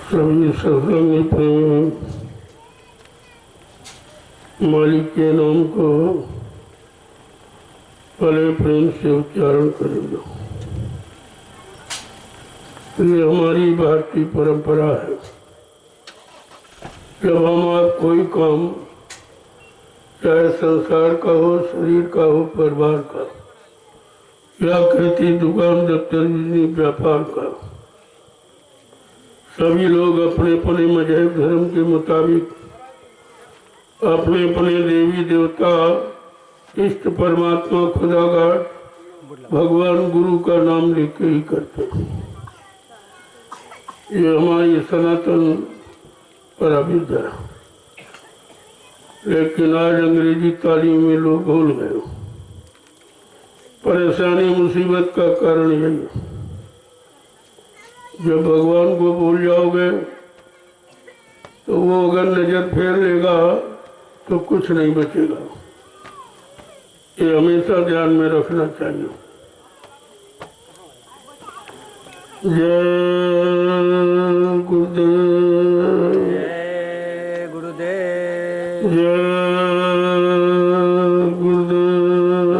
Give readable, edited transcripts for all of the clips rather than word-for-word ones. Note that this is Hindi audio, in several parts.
सभी सत्संगी प्रेमी मालिक के नाम को बड़े प्रेम से उच्चारण करेंगे। ये हमारी भारतीय परंपरा है। जब हम आप कोई काम, चाहे संसार का हो, शरीर का हो, परिवार का, या खेती, दुकान, दफ्तर, बिजनेस, व्यापार का, सभी लोग अपने अपने मजहब धर्म के मुताबिक अपने अपने देवी देवता, इष्ट परमात्मा, खुदागार, भगवान, गुरु का नाम लेके ही करते हैं। ये हमारी सनातन परविद्या है। लेकिन आज अंग्रेजी तालीम में लोग भूल गए। परेशानी मुसीबत का कारण यही है। जब भगवान को भूल जाओगे तो वो अगर नजर फेर लेगा तो कुछ नहीं बचेगा। ये हमेशा ध्यान में रखना चाहिए। जय गुरुदेव, जय गुरुदेव, जय गुरुदेव,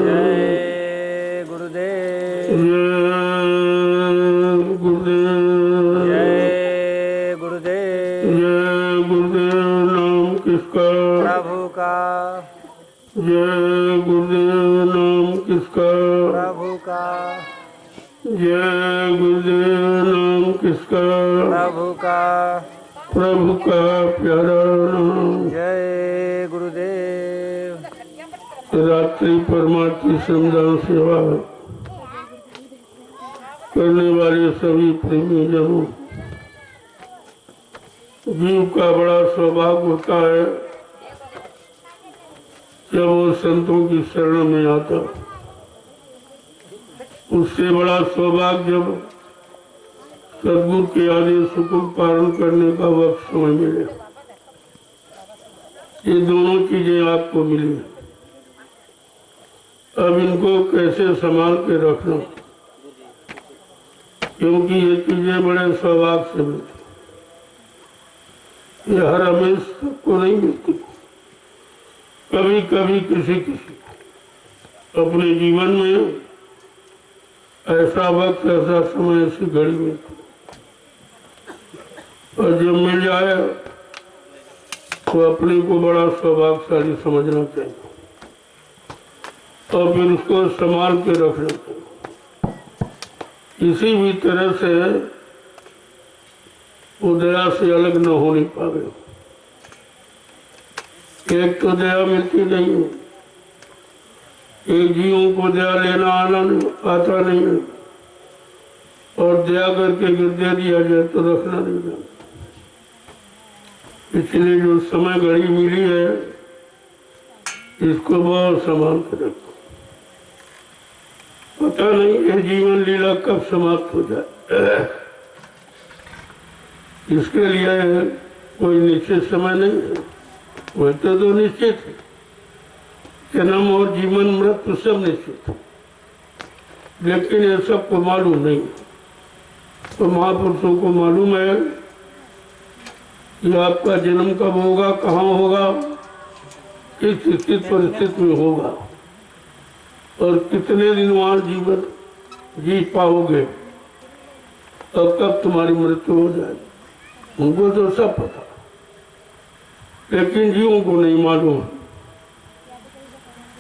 जय गुरुदेव, जय गुरुदेव, जय गुरुदेव। जय गुरुदेव। नाम किसका? प्रभु का, जय गुरुदेव। नाम किसका? प्रभु का, जय गुरुदेव। नाम किसका? प्रभु का, प्रभु का प्यारा नाम। जय गुरुदेव। रात्रि परमार्थी श्रमदान सेवा करने वाले सभी प्रेमी जनों, जीव का बड़ा सौभाग्य होता है जब वो संतों की शरण में आता। उससे बड़ा सौभाग्य जब सदगुरु के आदेश को पालन करने का वक्त समय मिले। ये दोनों चीजें आपको मिली। अब इनको कैसे संभाल के रखना, क्योंकि ये चीजें बड़े सौभाग्य से मिलती। ये हर हमेश सबको नहीं मिलती। कभी कभी किसी अपने जीवन में ऐसा वक्त, ऐसा समय, ऐसी घड़ी मिलती, और जब मिल जाए तो अपने को बड़ा सौभाग्यशाली समझना चाहिए और फिर उसको संभाल के रखना चाहिए। किसी भी तरह से वो दया से अलग न हो नहीं पावे। एक तो दया मिलती नहीं है, एक जीवों को दया लेना आता नहीं है, और दया करके गिर दे दिया जाए तो रखना नहीं जाता। इसलिए जो समय घड़ी मिली है इसको बहुत संभाल कर रखो। पता नहीं ये जीवन लीला कब समाप्त हो जाए। इसके लिए कोई निश्चित समय नहीं है। वह तो निश्चित है, जन्म और जीवन मृत्यु सब निश्चित है, लेकिन ये सबको मालूम नहीं। तो महापुरुषों को मालूम है कि आपका जन्म कब होगा, कहाँ होगा, किस स्थिति परिस्थिति में होगा, और कितने दिन वहाँ जीवन जी पाओगे, और कब तुम्हारी मृत्यु हो जाएगी। उनको तो सब पता, लेकिन जीवों को नहीं मालूम।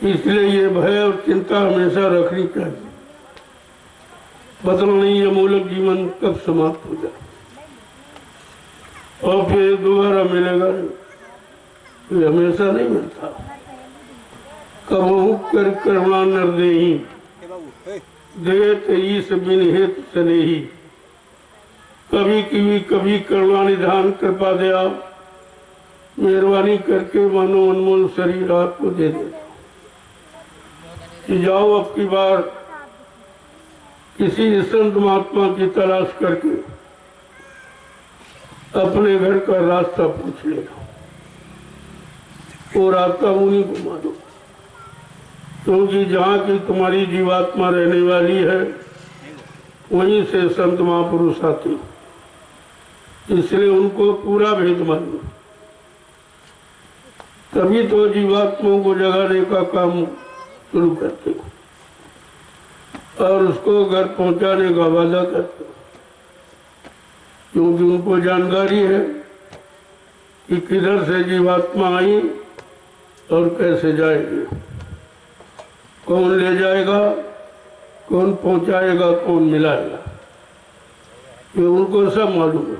इसलिए ये भय और चिंता हमेशा रखनी चाहिए। पता नहीं ये मूलक जीवन कब समाप्त हो जाए और फिर दोबारा मिलेगा नहीं। ये हमेशा नहीं मिलता। कबहू कर करुणा नर देही, देत ईश बिन हेतु चले ही। कभी करुणा निधान कृपा दया, मेहरबानी करके मानो अनमोल शरीर आपको दे दे कि जाओ अब की बार किसी संत महात्मा की तलाश करके अपने घर का रास्ता पूछ लेना। वो रास्ता उन्हीं को मानो, क्योंकि जहाँ की तुम्हारी जीवात्मा रहने वाली है वहीं से संत महापुरुष आते। इसलिए उनको पूरा भेद मालूम। तभी तो जीवात्माओं को जगाने का काम शुरू करते हैं और उसको घर पहुंचाने का वादा करते हैं, क्योंकि उनको जानकारी है कि किधर से जीवात्मा आई और कैसे जाएगी, कौन ले जाएगा, कौन पहुंचाएगा, कौन मिलाएगा, ये उनको सब मालूम है।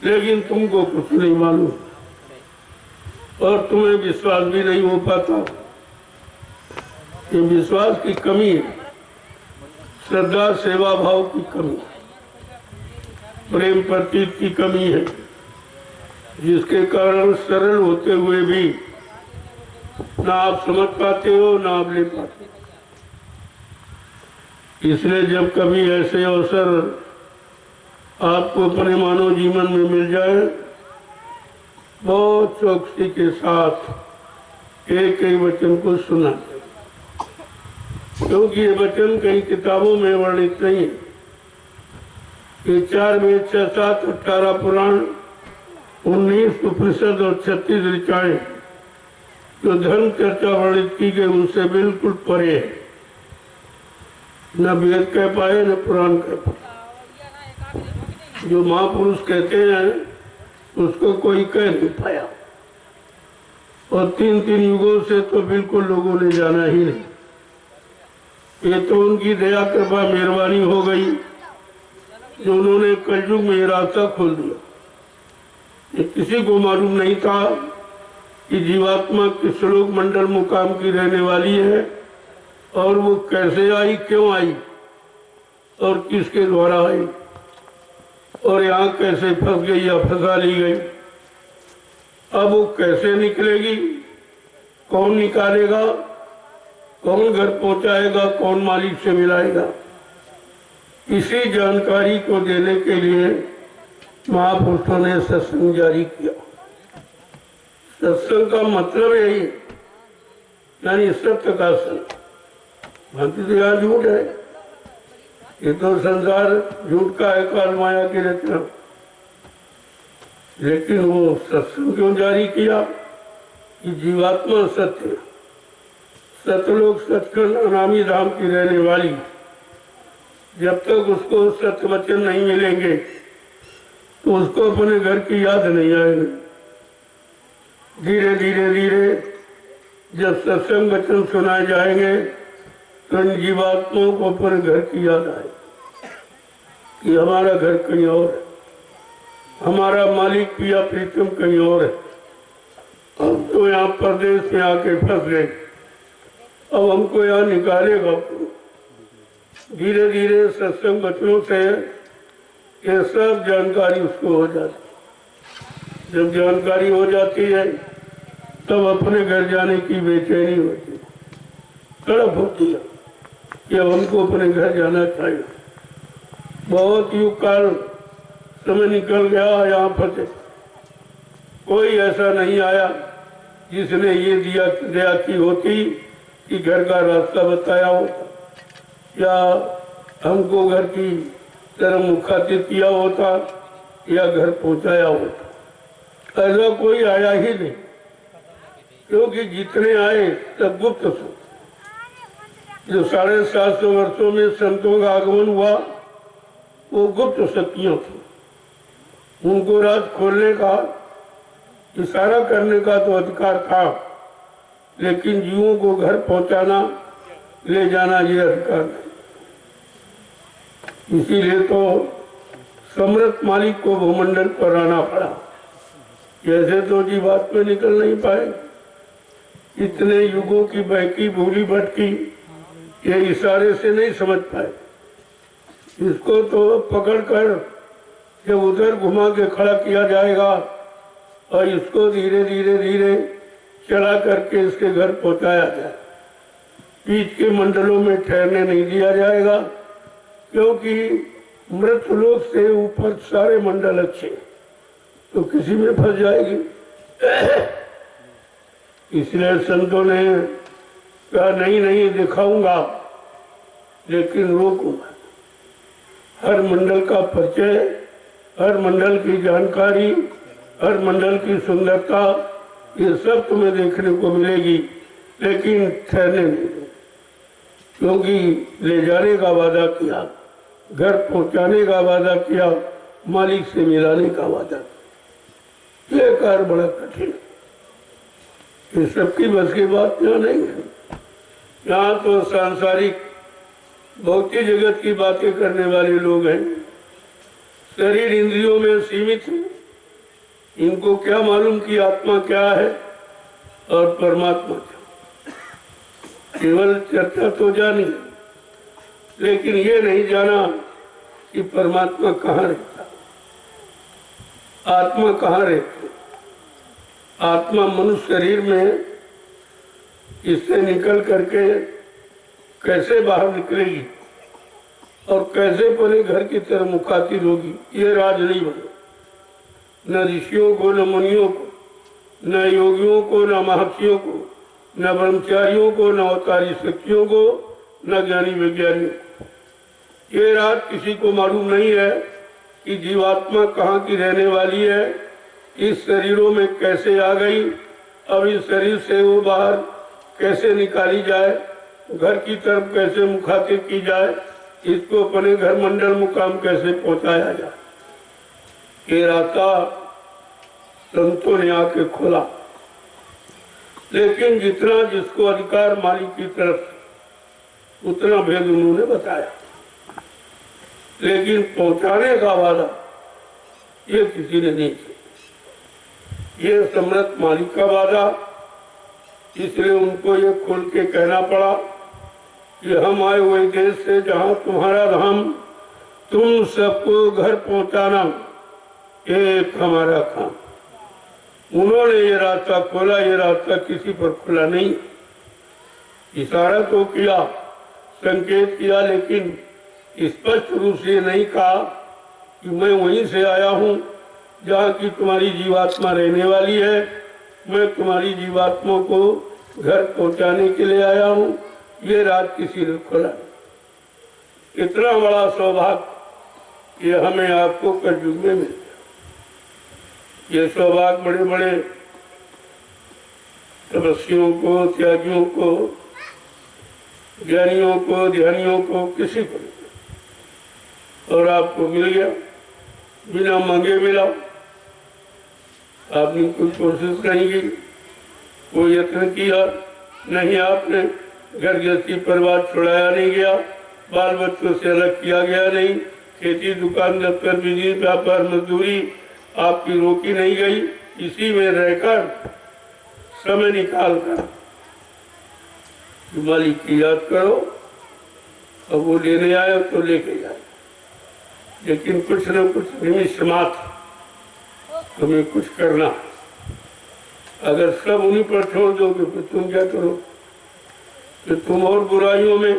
लेकिन तुमको कुछ नहीं मालूम और तुम्हें विश्वास भी नहीं हो पाता। ये विश्वास की कमी है, श्रद्धा सेवा भाव की कमी, प्रेम प्रतीत की कमी है, जिसके कारण सरल होते हुए भी ना आप समझ पाते हो ना आप ले पाते। इसलिए जब कभी ऐसे अवसर आपको अपने मानव जीवन में मिल जाए, बहुत चौकसी के साथ एक एक वचन को सुना, क्योंकि ये वचन कई किताबों में वर्णित नहीं है। ये 4 वेद 6 7 18 पुराण 19 उपनिषद और 36 ऋचाएं जो धर्म चर्चा वर्णित की गई उनसे बिल्कुल परे है। न वेद कह पाए न पुराण कह पाए। जो महापुरुष कहते हैं उसको कोई कह नहीं पाया और 3 युगों से तो बिल्कुल लोगों ने जाना ही नहीं। ये तो उनकी दया कृपा मेहरबानी हो गई जो उन्होंने कलयुग में ये रास्ता खोल दिया। ये किसी को मालूम नहीं था कि जीवात्मा किस लोक मंडल मुकाम की रहने वाली है और वो कैसे आई, क्यों आई और किसके द्वारा आई और यहाँ कैसे फंस गई या फंसा ली गई। अब वो कैसे निकलेगी, कौन निकालेगा, कौन घर पहुंचाएगा, कौन मालिक से मिलाएगा, इसी जानकारी को देने के लिए महापुरुषों ने सत्संग जारी किया। सत्संग का मतलब यही है, यानी सत्य का संग। भक्ति तो यहाँ झूठ है, ये तो संसार झूठ का है, काल माया की रचना। लेकिन वो सत्संग क्यों जारी किया कि जीवात्मा सत्य, सतलोक सचखंड अनामी धाम की रहने वाली, जब तक उसको सत्य वचन नहीं मिलेंगे तो उसको अपने घर की याद नहीं आएगी। धीरे धीरे धीरे जब सत्संग वचन सुनाए जाएंगे तो इन जीवात्माओं को अपने घर की याद आए कि हमारा घर कहीं और है, हमारा मालिक पिया प्रीतम कहीं और है। अब तो यहाँ परदेश में आके फंस गए, अब हमको यहाँ निकालेगा। धीरे धीरे सत्संग वचनों से ये सब जानकारी उसको हो जाती। जब जानकारी हो जाती है तब अपने घर जाने की बेचैनी होती है, तड़प होती है कि अब हमको अपने घर जाना चाहिए। बहुत युग काल समय निकल गया, यहाँ फंसे, कोई ऐसा नहीं आया जिसने ये दया की होती कि घर का रास्ता बताया होता या हमको घर की तरफ मुखातिब किया होता या घर पहुंचाया होता। ऐसा कोई आया ही नहीं, क्योंकि जितने आए सब गुप्त थे। जो 750 वर्षों में संतों का आगमन हुआ वो गुप्त शक्तियां थी। उनको राज खोलने का, इशारा करने का तो अधिकार था, लेकिन जीवों को घर पहुंचाना, ले जाना ये अधिकार नहीं। इसीलिए तो समृत मालिक को भूमंडल पर आना पड़ा। ऐसे तो जीवात में निकल नहीं पाए। इतने युगों की बहकी भूली भटकी ये इशारे से नहीं समझ पाए। इसको तो पकड़कर जब उधर घुमा के खड़ा किया जाएगा और इसको धीरे धीरे धीरे चला करके इसके घर पहुंचाया जाए। बीच के मंडलों में ठहरने नहीं दिया जाएगा, क्योंकि मृत लोक से ऊपर सारे मंडल अच्छे, तो किसी में फंस जाएगी। इसलिए संतों ने कहा नहीं नहीं दिखाऊंगा, लेकिन रोकूंगा। हर मंडल का परिचय हर मंडल की जानकारी, हर मंडल की सुंदरता, ये सब तुम्हें देखने को मिलेगी, लेकिन ठहरने नहीं दो। क्योंकि ले जाने का वादा किया, घर पहुंचाने का वादा किया, मालिक से मिलाने का वादा किया। ये कार्य बड़ा कठिन है, ये सबकी बस की बात यहाँ नहीं है। यहाँ तो सांसारिक भौतिक जगत की बातें करने वाले लोग हैं, शरीर इंद्रियों में सीमित है। इनको क्या मालूम कि आत्मा क्या है और परमात्मा क्या। केवल चर्चा तो जानी, लेकिन ये नहीं जाना कि परमात्मा कहाँ रहता, आत्मा कहाँ रहती। आत्मा मनुष्य शरीर में, इससे निकल करके कैसे बाहर निकलेगी और कैसे अपने घर की तरफ मुखातिब होगी, ये राज नहीं बना। न ऋषियों को, न मुनियों को, न योगियों को, न महर्षियों को, न ब्रह्मचारियों को, न अवतारी शक्तियों को, न ज्ञानी विज्ञानियों को। ये राज किसी को मालूम नहीं है कि जीवात्मा कहाँ की रहने वाली है, इस शरीरों में कैसे आ गई, अब इस शरीर से वो बाहर कैसे निकाली जाए, घर की तरफ कैसे मुखातिब की जाए, इसको अपने घर मंडल मुकाम कैसे पहुंचाया जाए। ये रास्ता संतों ने आके खोला, लेकिन जितना जिसको अधिकार मालिक की तरफ उतना भेद उन्होंने बताया, लेकिन पहुंचाने का वादा ये किसी ने नहीं किया। ये सम्राट मालिक का वादा, इसलिए उनको ये खोल के कहना पड़ा कि हम आए हुए देश से जहाँ तुम्हारा धाम, तुम सबको घर पहुँचाना एक हमारा काम। उन्होंने ये रास्ता खोला, ये रास्ता किसी पर खुला नहीं। इशारा तो किया, संकेत किया, लेकिन स्पष्ट रूप से नहीं कहा कि मैं वहीं से आया हूँ जहाँ की तुम्हारी जीवात्मा रहने वाली है, मैं तुम्हारी जीवात्मा को घर पहुँचाने के लिए आया हूँ। ये राज किसी ने खोला नहीं। इतना बड़ा सौभाग्य ये हमें आपको कलयुग में मिल गया। ये सौभाग्य बड़े बड़े तपस्वियों को, त्यागियों को, ज्ञानियों को, ध्यानियों को, किसी को नहीं। और आपको मिल गया, बिना मांगे मिला। आपने कोई कोशिश नहीं की, कोई यत्न किया नहीं, आपने घर गृहस्थी परिवार छुड़ाया नहीं गया, बाल बच्चों से अलग किया गया नहीं, खेती दुकान दफ्तर बिजनेस व्यापार मजदूरी आपकी रोकी नहीं गई। इसी में रहकर समय निकाल कर मालिक की याद करो, और वो लेने आए तो लेके जाए, लेकिन कुछ न कुछ निमित्त मात्र तुम्हें कुछ करना। अगर सब उन्हीं पर छोड़ दोगे तो तुम क्या करो, तो तुम और बुराइयों में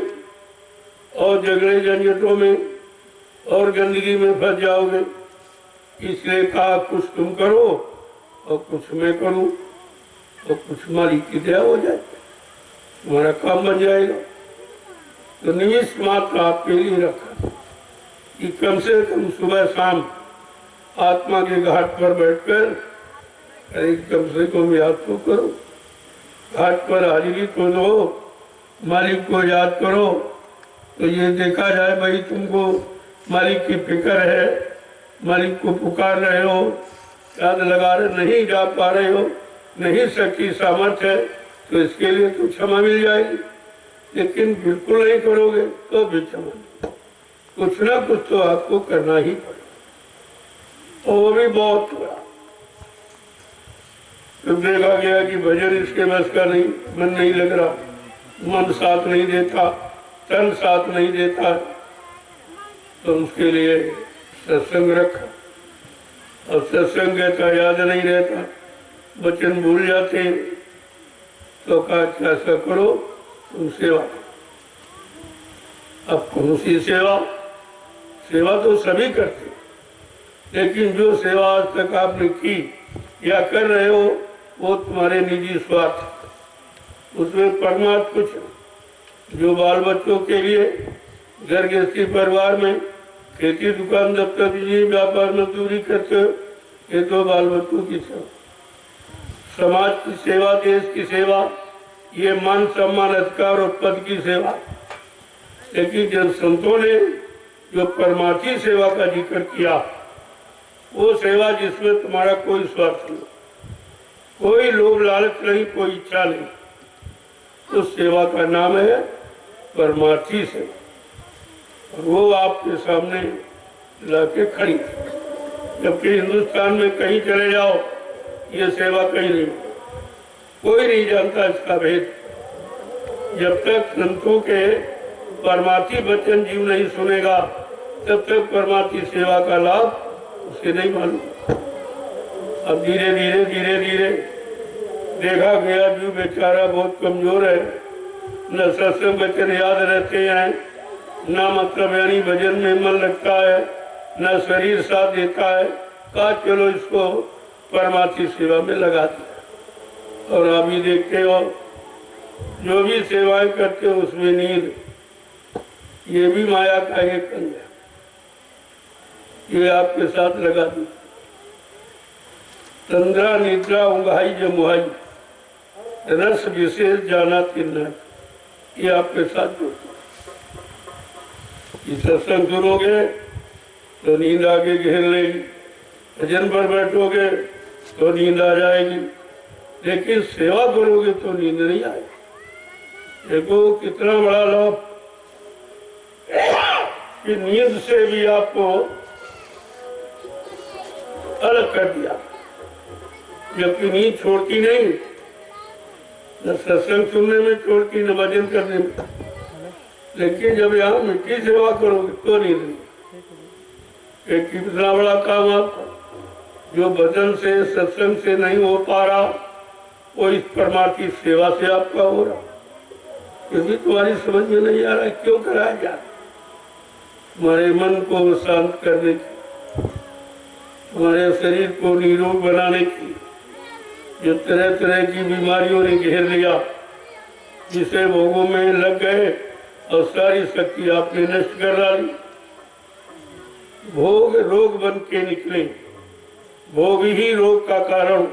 और झगड़े झंझटों में और गंदगी में फंस जाओगे। इसलिए कहा कुछ तुम करो और कुछ मैं करूं, और कुछ मालिक की दया हो जाए, तुम्हारा काम बन जाएगा। तो निमित्त मात्र आपके लिए रखा कि कम से कम सुबह शाम आत्मा के घाट पर बैठकर कम से कम याद तो करो, घाट पर हाजिरी तो दो, मालिक को याद करो, तो ये देखा जाए भाई तुमको मालिक की फिक्र है, मालिक को पुकार रहे हो, याद लगा रहे, नहीं जा पा रहे हो, नहीं शक्ति सामर्थ्य है, तो इसके लिए तो क्षमा मिल जाएगी। लेकिन बिल्कुल नहीं करोगे तो भी क्षमा नहीं। कुछ ना कुछ तो आपको करना ही पड़ेगा, और वो भी बहुत थोड़ा। तो देखा गया कि भजन इसके बस का नहीं, मन नहीं लग रहा, मन साथ नहीं देता, तन साथ नहीं देता, तो उसके लिए सत्संग रखा। और सत्संग का याद नहीं रहता, वचन भूल जाते, तो कहा ऐसा करो तुम सेवा। अब कौन सी सेवा? सेवा तो सभी करते, लेकिन जो सेवा आज तक आपने की या कर रहे हो वो तुम्हारे निजी स्वार्थ, उसमें परमार्थ कुछ नहीं। जो बाल बच्चों के लिए घर गृहस्थी परिवार में खेती दुकान दफ्तर बिजली व्यापार मजदूरी करते हो, ये तो बाल बच्चों की सेवा, समाज की सेवा, देश की सेवा, ये मान सम्मान अधिकार और पद की सेवा। लेकिन जन संतों ने जो परमार्थी सेवा का जिक्र किया, वो सेवा जिसमें तुम्हारा कोई स्वार्थ नहीं, कोई लोभ लालच नहीं, कोई इच्छा नहीं, उस सेवा का नाम है परमार्थी सेवा। और वो आपके सामने लाके खड़ी, जबकि हिंदुस्तान में कहीं चले जाओ ये सेवा कहीं नहीं, कोई नहीं जानता इसका भेद। जब तक संतों के परमार्थी वचन जीव नहीं सुनेगा, तब तक परमार्थी सेवा का लाभ उसे नहीं मालूम। अब धीरे धीरे देखा गया जीव बेचारा बहुत कमजोर है, न सत्संग वचन याद रहते हैं, न मतलब यानी भजन में मन लगता है, न शरीर साथ देता है। कहा चलो इसको परमार्थी सेवा में लगा दिया। और अभी देखते हो जो भी सेवाएं करते हो उसमें नींद, ये भी माया का एक अंग है, ये आपके साथ लगा दी। तंद्रा निद्रा उंघाई जमुहाई रस विशेष जाना तिन्ना, ये आपके साथ जुड़ता। ये सत्संग सुनोगे तो नींद आगे घेर लेगी, भजन पर बैठोगे तो नींद आ जाएगी, लेकिन सेवा करोगे तो नींद नहीं आएगी। देखो कितना बड़ा लाभ कि नींद से भी आपको अलग कर दिया, जबकि नींद छोड़ती नहीं, न सत्संग सुनने में छोड़ती, न भजन करने में। लेकिन जब यहाँ मिट्टी सेवा करोगे तो नींद नहीं। एक कितना बड़ा काम आपका, जो भजन से सत्संग से नहीं हो पा रहा, वो इस परमार्थी सेवा से आपका हो रहा, क्योंकि तुम्हारी समझ में नहीं आ रहा है क्यों कराया जा रहा। तुम्हारे मन को शांत करने की, तुम्हारे शरीर को निरोग बनाने की, जो तरह तरह की बीमारियों ने घेर लिया, जिसे भोगों में लग गए और सारी शक्ति आपने नष्ट कर डाली। भोग रोग बन के निकले, भोग ही रोग का कारण।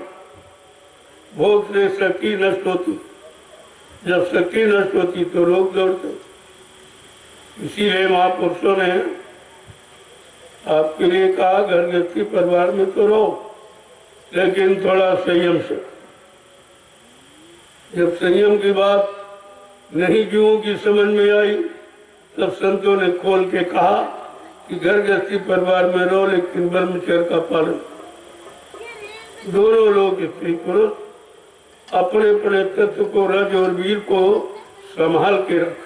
भोग से शक्ति नष्ट होती, जब शक्ति नष्ट होती तो रोग दौड़ते। इसीलिए महापुरुषों ने आपके लिए कहा घर गृहस्थी परिवार में तो रहो, लेकिन थोड़ा संयम से। जब संयम की बात नहीं जीवों की समझ में आई, तब संतों ने खोल के कहा कि घर गृहस्थी परिवार में रहो, लेकिन ब्रह्मचर्य का पालन। दोनों लोग स्त्री पुरुष अपने अपने तत्व को, रज और वीर को संभाल के रख,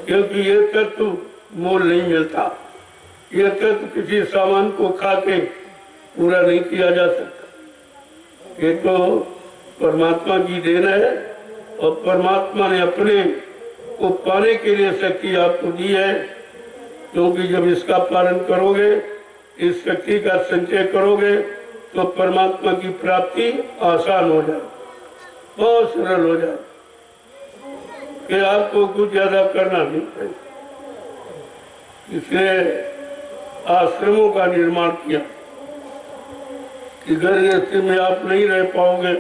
क्योंकि ये तत्व मोल नहीं मिलता। यह तत्व किसी सामान को खा के पूरा नहीं किया जा सकता। ये तो परमात्मा की देन है, और परमात्मा ने अपने को पाने के लिए शक्ति आपको दी है, क्योंकि जब इसका पालन करोगे, इस शक्ति का संचय करोगे, तो परमात्मा की प्राप्ति आसान हो जाए, बहुत सरल हो जाए, कि आपको कुछ ज्यादा करना नहीं पड़े। इसलिए आश्रमों का निर्माण किया कि घर गृहस्थी में आप नहीं रह पाओगे,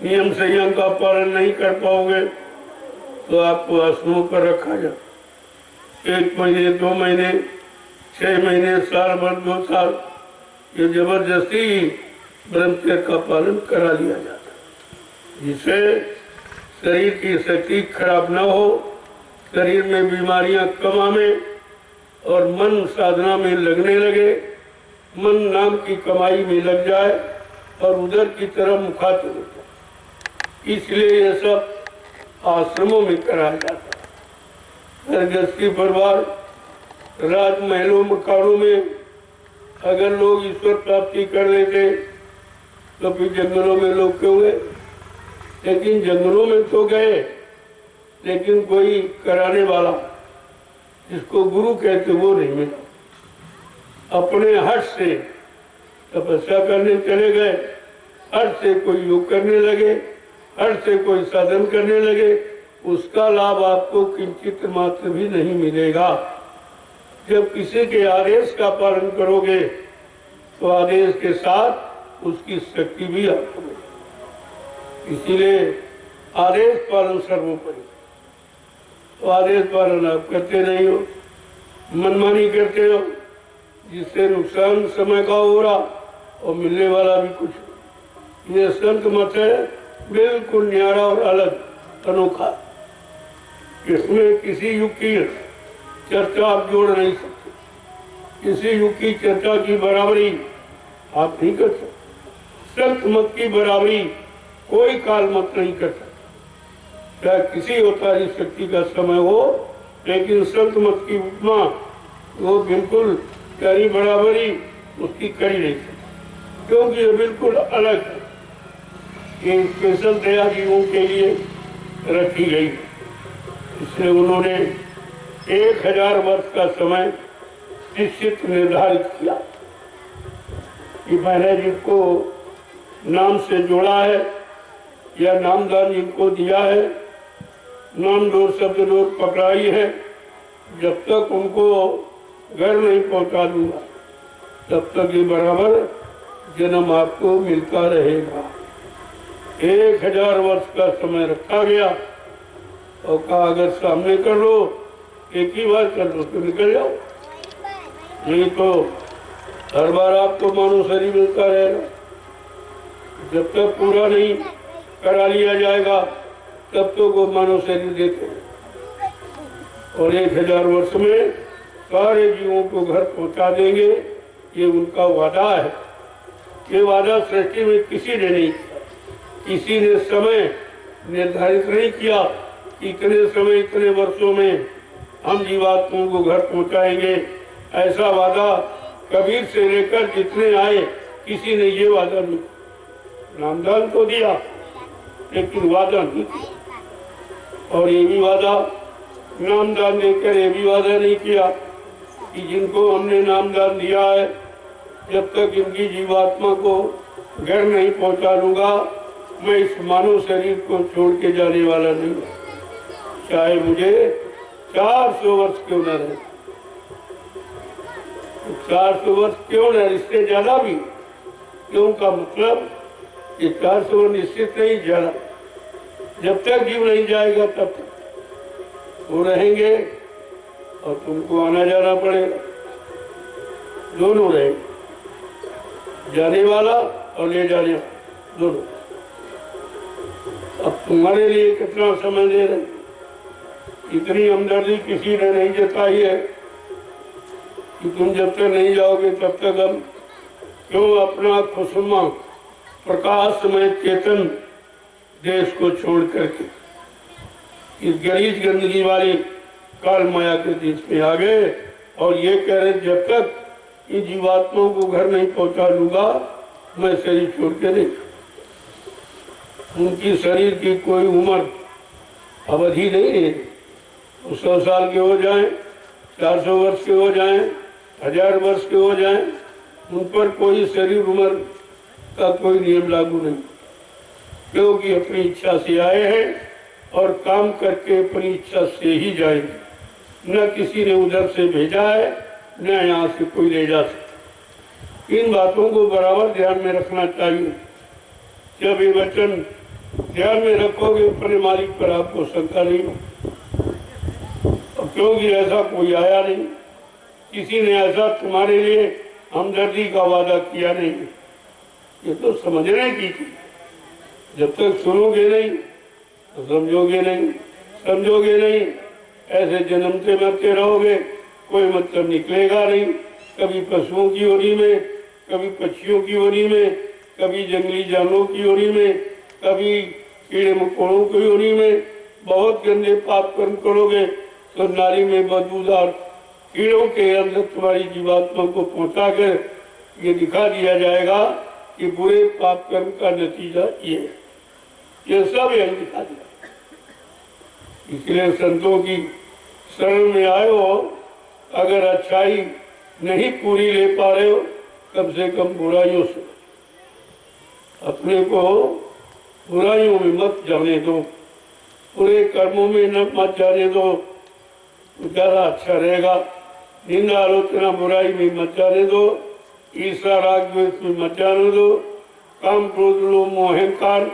नियम संयम का पालन नहीं कर पाओगे, तो आपको आश्रमों पर रखा जाए। 1 महीने, 2 महीने, 6 महीने, साल भर, 2 साल, ये जबरदस्ती ब्रह्मचर्य का पालन करा लिया जाता, जिससे शरीर की शक्ति खराब न हो, शरीर में बीमारियां कम आवे और मन साधना में लगने लगे, मन नाम की कमाई में लग जाए और उधर की तरफ मुखातिब हो जाए। इसलिए यह सब आश्रमों में कराया जाता है। घर गृहस्थी परिवार, राजमहलों मकानों में अगर लोग ईश्वर प्राप्ति कर लेते तो फिर जंगलों में लोग क्यों गए? लेकिन जंगलों में तो गए, लेकिन कोई कराने वाला जिसको गुरु कहते वो नहीं मिला। अपने हट से तपस्या करने चले गए, हट से कोई योग करने लगे, हट से कोई साधन करने लगे, उसका लाभ आपको किंचित मात्र भी नहीं मिलेगा। जब किसी के आदेश का पालन करोगे तो आदेश के साथ उसकी शक्ति भी आपको मिलेगी। इसीलिए आदेश पालन सर्वोपरि। तो आदेश पालन आप करते नहीं हो, मनमानी करते हो, जिससे नुकसान समय का हो रहा और मिलने वाला भी कुछ नहीं। ये संत मत है, बिल्कुल न्यारा और अलग, अनोखा। इसमें किसी युग की चर्चा आप जोड़ नहीं सकते, किसी युग की चर्चा की बराबरी आप नहीं कर सकते। संत मत की बराबरी कोई काल मत नहीं कर सकता, चाहे किसी अवतारी शक्ति का समय हो, लेकिन संत मत की उपमा वो बिल्कुल करी बराबरी उसकी करी नहीं सकती, क्योंकि ये बिल्कुल अलग है। ये स्पेशल दया जीवों के लिए रखी गई। इसलिए उन्होंने 1000 वर्ष का समय निश्चित निर्धारित किया कि मैंने जिनको नाम से जोड़ा है या नामदान जिनको दिया है, नाम दो शब्द रोज पकड़ाई है, जब तक उनको घर नहीं पहुंचा दूंगा तब तक ये बराबर जन्म आपको मिलता रहेगा। 1000 वर्ष का समय रखा गया और कहा अगर सामने कर लो, एक ही बार कर लो तो निकल जाओ, नहीं तो हर बार आपको मानव शरीर मिलता रहेगा। जब तक पूरा नहीं करा लिया जाएगा तब तो वो मानव शरीर देते हैं। और 1000 वर्ष में सारे जीवों को घर पहुंचा देंगे, ये उनका वादा है। ये वादा सृष्टि में किसी ने नहीं किया, किसी ने समय निर्धारित नहीं किया कि इतने समय इतने वर्षों में हम जीवात्माओं को घर पहुंचाएंगे। ऐसा वादा कबीर से लेकर जितने आए किसी ने ये वादा नहीं। नामदान तो दिया लेकिन वादा नहीं किया। और ये भी वादा नामदान देकर ये भी वादा नहीं किया कि जिनको हमने नामदान दिया है जब तक इनकी जीवात्मा को घर नहीं पहुंचा लूंगा मैं इस मानव शरीर को छोड़ के जाने वाला नहीं, चाहे मुझे 400 वर्ष क्यों न रहे। 400 वर्ष क्यों न, इससे ज्यादा भी क्यों का मतलब ये 400 वर्ष निश्चित नहीं, ज्यादा। जब तक जीव नहीं जाएगा तब तक वो रहेंगे और तुमको आना जाना पड़ेगा, दोनों रहेंगे, जाने वाला और ले जाने वाला दोनों। अब तुम्हारे लिए कितना समय दे रहे, इतनी हमदर्दी किसी ने नहीं जताई है कि तुम जब तक नहीं जाओगे तब तक हम क्यों अपना खुशनुमा प्रकाशमय चेतन देश को छोड़ करके इस गलीज गंदगी वाली काल माया के देश में आ गए और ये कह रहे जब तक इन जीवात्माओं को घर नहीं पहुंचा लूंगा मैं शरीर छोड़ के नहीं। उनकी शरीर की कोई उम्र अवधि नहीं है, 100 साल के हो जाएं, 400 वर्ष के हो जाएं, 1000 वर्ष के हो जाएं, उन पर कोई शरीर उम्र का कोई नियम लागू नहीं, क्योंकि अपनी इच्छा से आए हैं और काम करके अपनी इच्छा से ही जाएंगे। न किसी ने उधर से भेजा है न यहाँ से कोई ले जा सकता। इन बातों को बराबर ध्यान में रखना चाहिए। जब ये वचन ध्यान में रखोगे अपने मालिक पर आपको शंका नहीं हो, क्योंकि ऐसा कोई आया नहीं, किसी ने ऐसा तुम्हारे लिए हमदर्दी का वादा किया नहीं। ये तो समझने की थी, जब तक सुनोगे नहीं तो समझोगे नहीं, समझोगे नहीं ऐसे जन्मते मरते रहोगे, कोई मतलब निकलेगा नहीं। कभी पशुओं की ओरी में, कभी पक्षियों की ओरी में, कभी जंगली जानवरों की ओरी में, कभी कीड़े मकोड़ों की ओरी में। बहुत गंदे पाप कर्म करोगे तो नाली में बदबूदार कीड़ों के अंदर तुम्हारी जीवात्मा को पहुंचा कर ये दिखा दिया जाएगा कि बुरे पाप कर्म का नतीजा ये सब यही दिखा दिया। इसलिए संतों की शरण में आए हो, अगर अच्छाई नहीं पूरी ले पा रहे हो कम से कम बुराइयों से अपने को बुराइयों में मत जाने दो, बुरे कर्मों में न मत जाने दो, तो ज़्यादा अच्छा रहेगा। निंदा आलोचना बुराई में मत जाने दो, ईर्ष्या राग द्वेष में मत जाने दो, काम क्रोध लोभ मोह अहंकार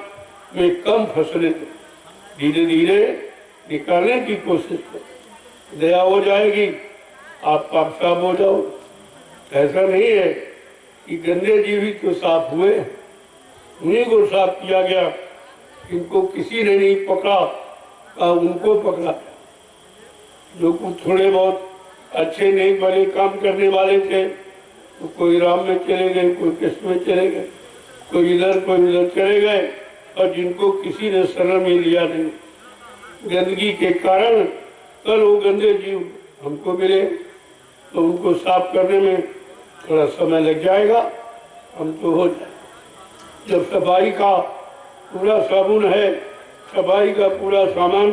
में कम फंसने दो। धीरे धीरे निकालने की कोशिश करो, दया हो जाएगी, आप पाप साफ हो जाओ। ऐसा नहीं है कि गंदे जीव ही तो साफ हुए, उन्हीं को साफ किया गया। इनको किसी ने नहीं पकड़ा, उनको पकड़ा। जो कुछ थोड़े बहुत अच्छे नहीं भले काम करने वाले थे, तो कोई राम में चले गए, कोई कृष्ण में चले गए, कोई इधर कोई उधर चले गए, और जिनको किसी ने शरण में लिया नहीं। गंदगी के कारण कल वो गंदे जीव हमको मिले, तो उनको साफ करने में थोड़ा समय लग जाएगा, हम तो हो जाए। जब सफाई का पूरा साबुन है, सफाई का पूरा सामान,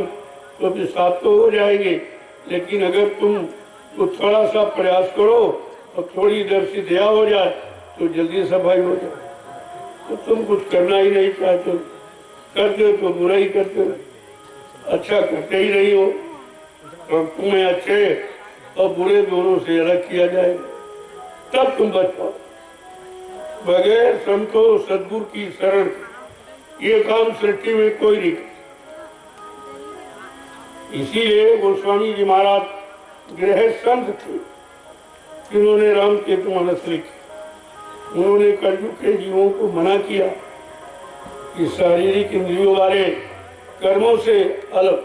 तो भी साफ तो हो जाएंगे। लेकिन अगर तुम तो थोड़ा सा प्रयास करो और थोड़ी देर से दया हो जाए तो जल्दी सफाई हो जाए। तो तुम कुछ करना ही नहीं चाहते, करते तो बुरा ही करते हो, अच्छा करते ही नहीं हो। और तुम्हें अच्छे और बुरे दोनों से अलग किया जाएगा, तब तुम बच पाओ। बगैर संतो सदगुरु की शरण ये काम सृष्टि में कोई नहीं कर। इसीलिए गोस्वामी जी महाराज गृह संत थे, जिन्होंने रामचरितमानस लिखी। उन्होंने कलयुग के जीवों को मना किया कि शारीरिक इंद्रियों वाले कर्मों से अलग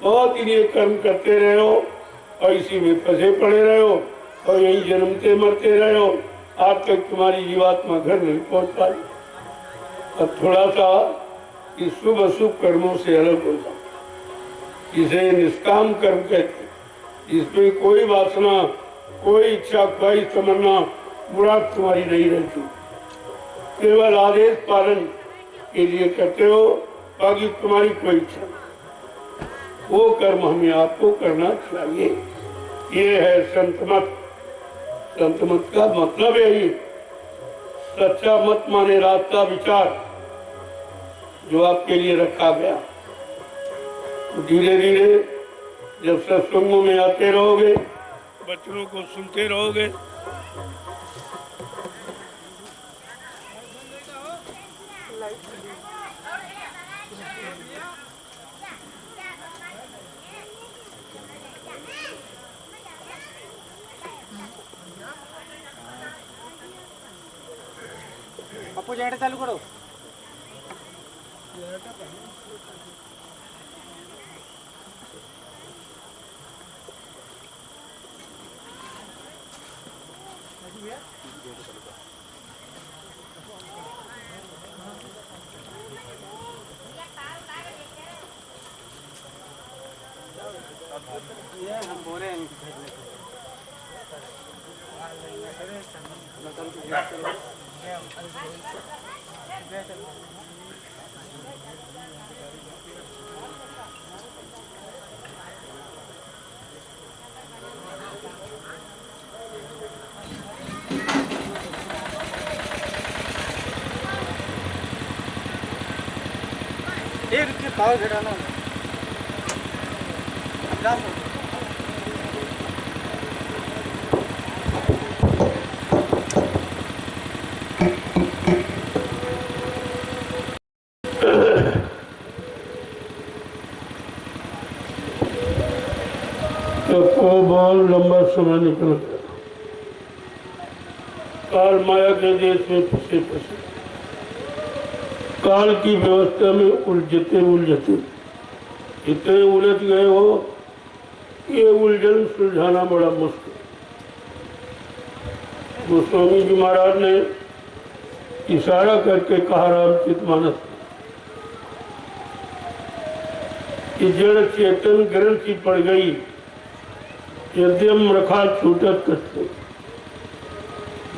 बहुत इन्हें कर्म करते रहे हो और इसी में फंसे पड़े रहे हो और यही जन्मते मरते रहे हो, आज तक तुम्हारी जीवात्मा घर नहीं पहुंच पाई। अब थोड़ा सा इस शुभ अशुभ कर्मों से अलग हो जाओ, जिसे निष्काम कर्म कहते, इसमें कोई वासना, कोई इच्छा, कोई तमन्ना, मुराद तुम्हारी नहीं रहती, केवल आदेश पालन के लिए करते हो, बाकी तुम्हारी कोई इच्छा नहीं। वो कर्म हमें आपको करना चाहिए। ये है संत मत। संत मत का मतलब यही, सच्चा मत माने रास्ता विचार जो आपके लिए रखा गया। तो धीरे धीरे जब सत्संगों में आते रहोगे, बच्चों को सुनते रहोगे, अपू जेड चालू करो। ये हम बोले हैं एक के पाव घटाना सबको बहुत लंबा समय निकल गया। काल माया के देश में फंसे फंसे, काल की व्यवस्था में उलझते उलझते इतने उलझ गए हो, ये उलझन सुलझाना बड़ा मुश्किल। गोस्वामी जी महाराज ने इशारा करके कहा रामचरितमानस कि जड़ चेतन ग्रंथि पड़ गई, यद्यम रखा छूटत कटते।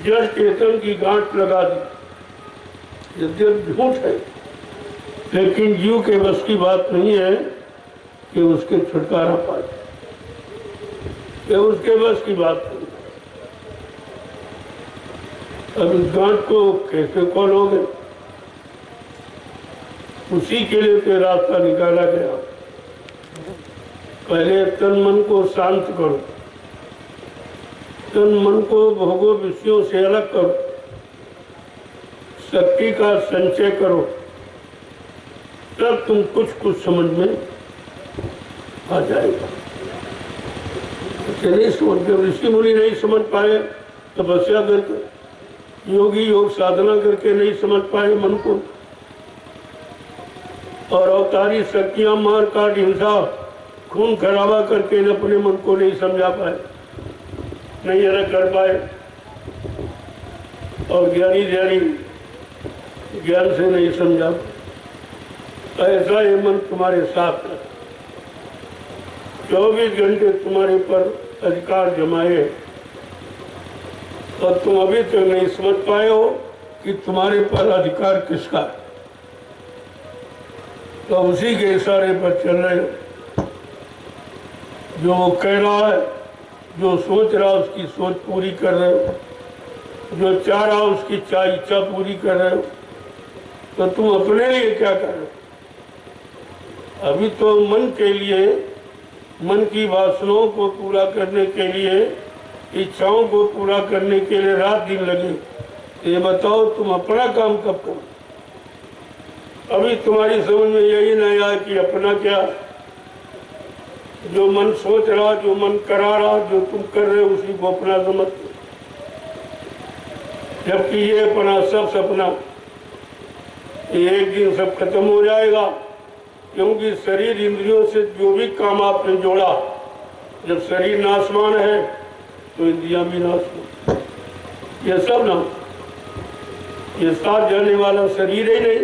जड़ चेतन की गांठ लगा दी, यद्यप झूठ है, लेकिन जीव के बस की बात नहीं है कि उसके छुटकारा पाए, ये उसके बस की बात नहीं। अब इस गांठ को कैसे खोलोगे? उसी के लिए तो रास्ता निकाला गया। पहले तन मन को शांत करो, तन मन को भोगो विषयों से अलग करो, शक्ति का संचय करो, तब तुम कुछ कुछ समझ में आ जाएगा। नहीं समझ के ऋषि मुनि नहीं समझ पाए, तपस्या करके, योगी योग साधना करके नहीं समझ पाए मन को, और अवतारी शक्तियां मार काट हिंसा खून खराबा करके अपने मन को नहीं समझा पाए, नहीं अलग कर पाए, और ज्ञानी ध्यानी ज्ञान से नहीं समझा। ऐसा ये मन तुम्हारे साथ है, 24 घंटे तुम्हारे पर अधिकार जमाए, और तुम अभी तक नहीं समझ पाए हो कि तुम्हारे पर अधिकार किसका है, तो उसी के इशारे पर चल रहे हो। जो वो कह रहा है, जो सोच रहा है उसकी सोच पूरी कर रहे हो, जो चाह रहा है उसकी इच्छा पूरी कर रहे हो, तो तुम अपने लिए क्या कर रहे हो? अभी तो मन के लिए, मन की वासनाओं को पूरा करने के लिए, इच्छाओं को पूरा करने के लिए रात दिन लगे। ये बताओ तुम अपना काम कब करो? अभी तुम्हारी समझ में यही नहीं आया कि अपना क्या, जो मन सोच रहा, जो मन करा रहा, जो तुम कर रहे हो उसी को अपना समझते, जबकि ये अपना सब सपना एक दिन सब खत्म हो जाएगा। क्योंकि शरीर इंद्रियों से जो भी काम आपने जोड़ा, जब शरीर नाशवान है तो इंद्रियां भी नाशवान, ये सब ना, ये साथ जाने वाला शरीर ही नहीं,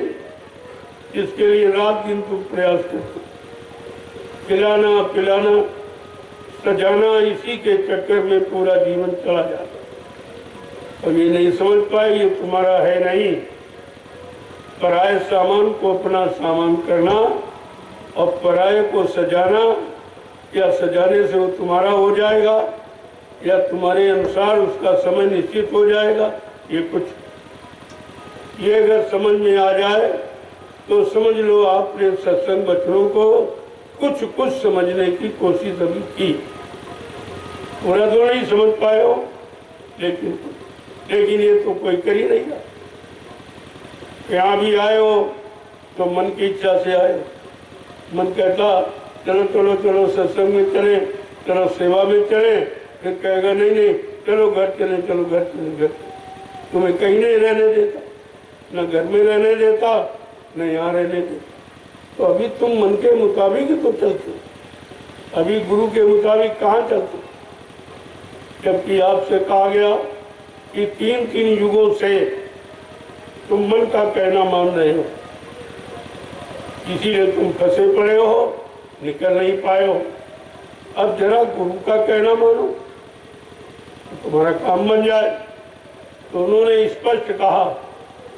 इसके लिए रात दिन तुम प्रयास करते, खिलाना पिलाना सजाना, इसी के चक्कर में पूरा जीवन चला जाता। और ये नहीं समझ पाए ये तुम्हारा है नहीं, पराये सामान को अपना सामान करना और पराये को सजाना, या सजाने से वो तुम्हारा हो जाएगा या तुम्हारे अनुसार उसका समय निश्चित हो जाएगा, ये कुछ ये अगर समझ में आ जाए तो समझ लो आपने सत्संग वचनों को कुछ समझने की कोशिश अभी की। पूरा तो नहीं समझ पाए हो, लेकिन ये तो कोई कर ही नहीं रहा। यहाँ भी आए हो तो मन की इच्छा से आए, मन कहता चलो चलो चलो सत्संग में चले, चलो सेवा में चले, फिर कहेगा नहीं नहीं चलो घर चले, चलो घर चले, घर तुम्हें कहीं नहीं रहने देता, न घर में रहने देता न यहाँ रहने देता। तो अभी तुम मन के मुताबिक ही तो चलते हो, अभी गुरु के मुताबिक कहाँ चलते हो? जबकि आपसे कहा गया कि 3 युगों से तुम मन का कहना मान रहे हो, इसीलिए तुम फंसे पड़े हो, निकल नहीं पाए हो। अब जरा गुरु का कहना मानो तो तुम्हारा काम बन जाए। तो उन्होंने स्पष्ट कहा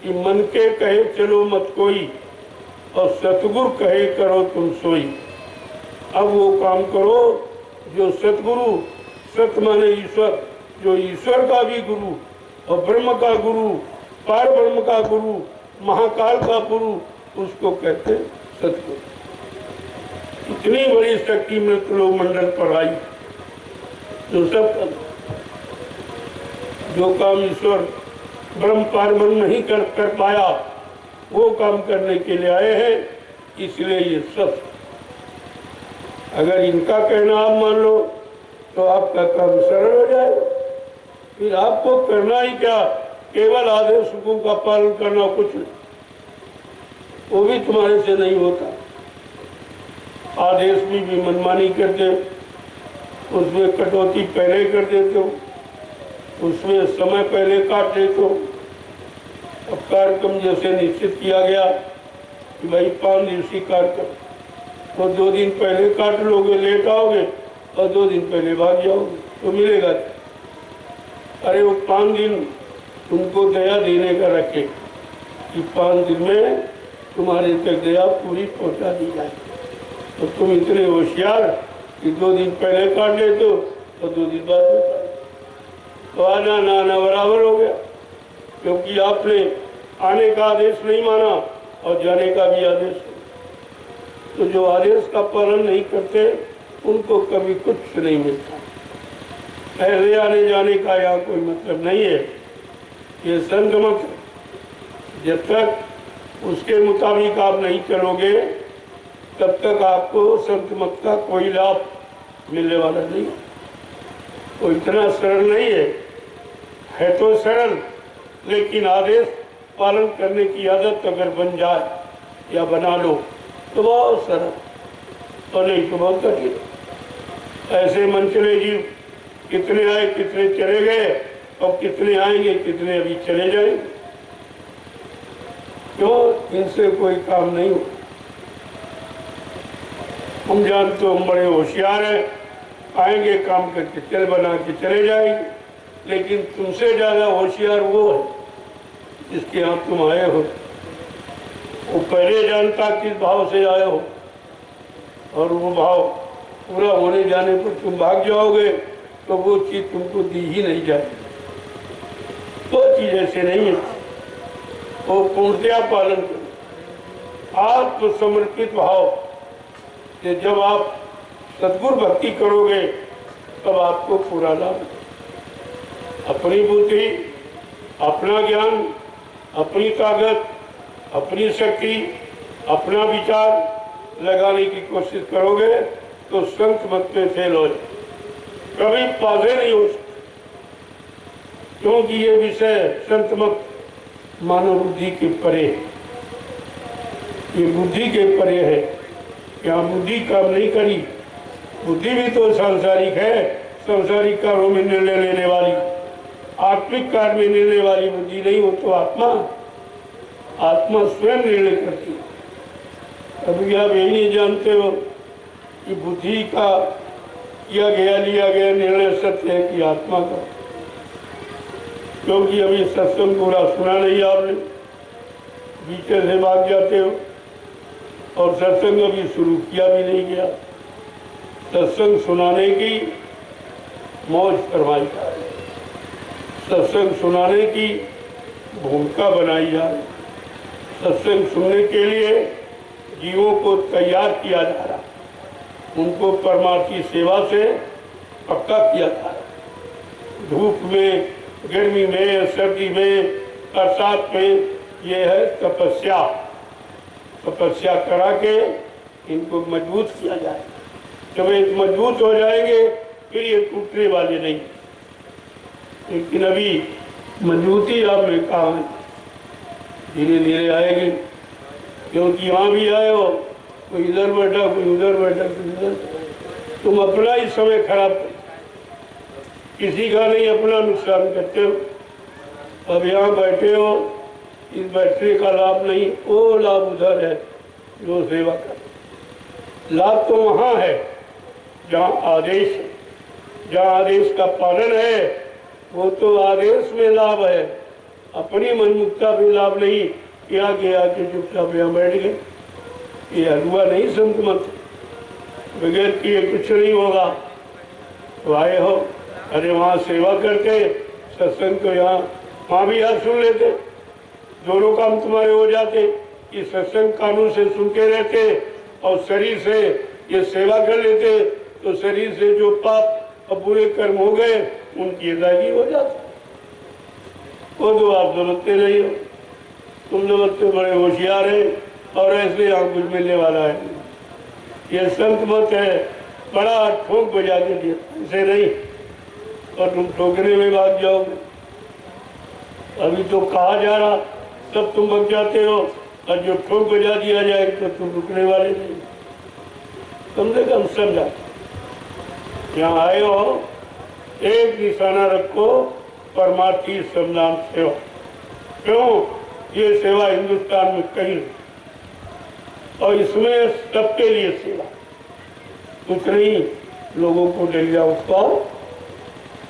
कि मन के कहे चलो मत कोई, और सतगुरु कहे करो तुम सोई। अब वो काम करो जो सतगुरु, सत माने ईश्वर, जो ईश्वर का भी गुरु और ब्रह्म का गुरु, पार ब्रह्म का गुरु, महाकाल का गुरु, उसको कहते सतगुरु। इतनी बड़ी शक्ति मृत्यु मंडल पर आई, जो सब जो काम ईश्वर ब्रह्म पार ब्रह्म नहीं कर पाया, वो काम करने के लिए आए हैं। इसलिए ये सब, अगर इनका कहना आप मान लो तो आपका काम सरल हो जाएगा। फिर आपको करना ही क्या, केवल आदेश हुकुम का पालन करना, कुछ नहीं, वो भी तुम्हारे से नहीं होता। आदेश भी मनमानी करते, उसमें कटौती पहले कर देते हो, उसमें समय पहले काट देते हो। अब कार्यक्रम जैसे निश्चित किया गया कि भाई 5 दिवसीय कार्यक्रम, तो 2 दिन पहले काट लोगे, लेट आओगे और 2 दिन पहले भाग जाओगे तो मिलेगा। अरे वो 5 दिन तुमको दया देने का रखे कि 5 दिन में तुम्हारे तक दया पूरी पहुंचा दी जाए, तो तुम इतने होशियार कि 2 दिन पहले काट लेते हो और 2 दिन बाद में काट, तो आना ना आना बराबर हो गया। क्योंकि आपने आने का आदेश नहीं माना और जाने का भी आदेश नहीं। तो जो आदेश का पालन नहीं करते उनको कभी कुछ नहीं मिलता। ऐसे आने जाने का यहाँ कोई मतलब नहीं है। ये संत मत है। जब तक उसके मुताबिक आप नहीं चलोगे तब तक आपको संत मत का कोई लाभ मिलने वाला नहीं। वो इतना सरल नहीं है तो सरल, लेकिन आदेश पालन करने की आदत अगर बन जाए या बना लो तो बहुत सरल, और नहीं तो बहुत कठिन। ऐसे मनचले जीव कितने आए कितने चले गए, और कितने आएंगे कितने अभी चले जाएंगे। क्यों? इनसे कोई काम नहीं हो। हम जानते हो हम बड़े होशियार हैं, आएंगे काम करके चल बना के चले जाएंगे, लेकिन तुमसे ज़्यादा होशियार वो है जिसके यहाँ तुम आए हो। वो पहले जानता किस भाव से आए हो, और वो भाव पूरा होने जाने पर तुम भाग जाओगे तो वो चीज़ तुमको दी ही नहीं जाएगी। वो चीज़ ऐसे नहीं है। वो पूर्णतया पालन करो। आत्मसमर्पित भाव कि जब आप सद्गुरु भक्ति करोगे तब आपको पूरा लाभ। अपनी बुद्धि, अपना ज्ञान, अपनी ताकत, अपनी शक्ति, अपना विचार लगाने की कोशिश करोगे तो संत मत में फेल हो, कभी पासे नहीं हो सकते। क्योंकि ये विषय संत मत मानव बुद्धि के परे है। ये बुद्धि के परे है। क्या बुद्धि काम नहीं करी? बुद्धि भी तो सांसारिक है। सांसारिक कार्यों में निर्णय लेने वाली, आत्मिक कार्य में निर्णय वाली बुद्धि नहीं, हो तो आत्मा स्वयं निर्णय करती है। अभी आप यही नहीं जानते हो कि बुद्धि का किया गया लिया गया निर्णय सत्य है कि आत्मा का। क्योंकि अभी सत्संग पूरा सुना नहीं आपने, बीचे से भाग जाते हो, और सत्संग अभी शुरू किया भी नहीं गया। सत्संग सुनाने की मौज फरमाई जा रही, सत्संग सुनाने की भूमिका बनाई जा रही, सत्संग सुनने के लिए जीवों को तैयार किया जा रहा, उनको परमार्थ की सेवा से पक्का किया जा रहा। धूप में, गर्मी में, सर्दी में, बरसात में, ये है तपस्या। तपस्या करा के इनको मजबूत किया जाए। जब ये मजबूत हो जाएंगे फिर ये टूटने वाले नहीं। लेकिन अभी मजबूती आपने कहा है, धीरे धीरे आएगी। क्योंकि यहाँ भी आए हो, कोई इधर बैठा, कोई उधर बैठा, कोई उधर। तुम अपना ही समय खराब कर, किसी का नहीं अपना नुकसान करते हो। अब यहाँ बैठे हो, इस बैठने का लाभ नहीं, वो लाभ उधर है जो सेवा कर। लाभ तो वहाँ है जहाँ आदेश है, जहाँ आदेश का पालन है, वो तो आदेश में लाभ है। अपनी मनमुक्ता में लाभ नहीं। क्या किया कि चुपचाप यहाँ बैठ गए, ये हलवा नहीं संत मत, बगैर किए कुछ नहीं होगा। तो आए हो, अरे वहाँ सेवा करते, सत्संग तो यहाँ वहाँ भी याद सुन लेते, दोनों काम तुम्हारे हो जाते। ये सत्संग कानून से सुनते रहते और शरीर से ये सेवा कर लेते, तो शरीर से जो पाप और बुरे कर्म हो गए उनकी अदायगी हो जाती। वो तो आप समझते नहीं हो, तुम समझते बड़े होशियार हैं और ऐसे यहाँ कुछ मिलने वाला है। ये संत मत है, बड़ा ठोक बजा के दिया, ऐसे नहीं, और तुम ठोकने में भाग जाओगे। अभी तो कहा जा रहा तब तुम बच जाते हो, और जो ठोक बजा दिया जाए तो तुम रुकने वाले नहीं। कम से कम समझा, यहाँ आए हो, एक निशाना रखो, परमार्थी सम्मान सेवा। क्यों? ये सेवा हिंदुस्तान में कहीं नहीं, और इसमें सबके लिए सेवा। कुछ नहीं, लोगों को डलिया उठाओ,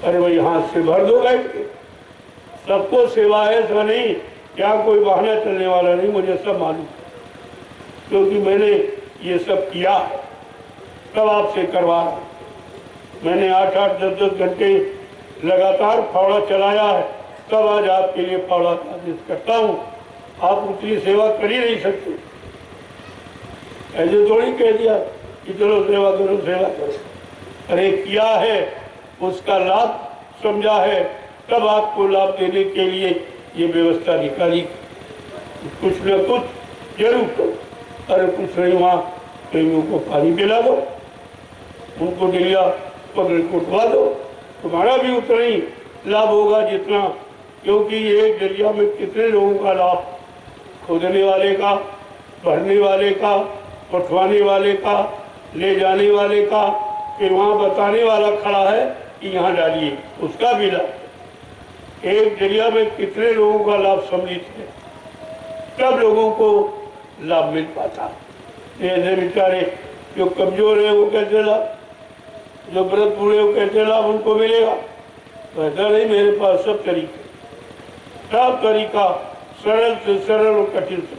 अरे भाई हाथ से भर दो बैठ के, सबको सेवा है। ऐसा नहीं, यहाँ कोई बहाना चलने वाला नहीं, मुझे सब मालूम, क्योंकि मैंने ये सब किया, तब आपसे करवा रहा। मैंने 8-8, 10-10 घंटे लगातार फावड़ा चलाया है, तब आज आपके लिए फावड़ा का आदेश करता हूँ। आप उतनी सेवा कर ही नहीं सकते। ऐसे थोड़ी कह दिया कि चलो सेवा करो, सेवा करो। अरे किया है उसका लाभ समझा है, तब आपको लाभ देने के लिए ये व्यवस्था निकाली। कुछ न कुछ जरूर करो। अरे कुछ नहीं, वहाँ प्रेमियों को पानी पिला दो, उनको डिलिया पकड़ कुटवा दो, तुम्हारा भी उतना ही लाभ होगा जितना, क्योंकि एक डलिया में कितने लोगों का लाभ, खोदने वाले का, भरने वाले का, उठवाने वाले का, ले जाने वाले का, फिर वहाँ बताने वाला खड़ा है कि यहाँ डालिए, उसका भी लाभ। एक डलिया में कितने लोगों का लाभ सम्मिलित है, तब लोगों को लाभ मिल पाता। ऐसे बेचारे जो कमजोर है वो कैसे लाभ, जो व्रत बूढ़े हो कैसे लाभ उनको मिलेगा? तो ऐसा नहीं, मेरे पास सब तरीके, सब तरीका, सरल से सरल और कठिन से।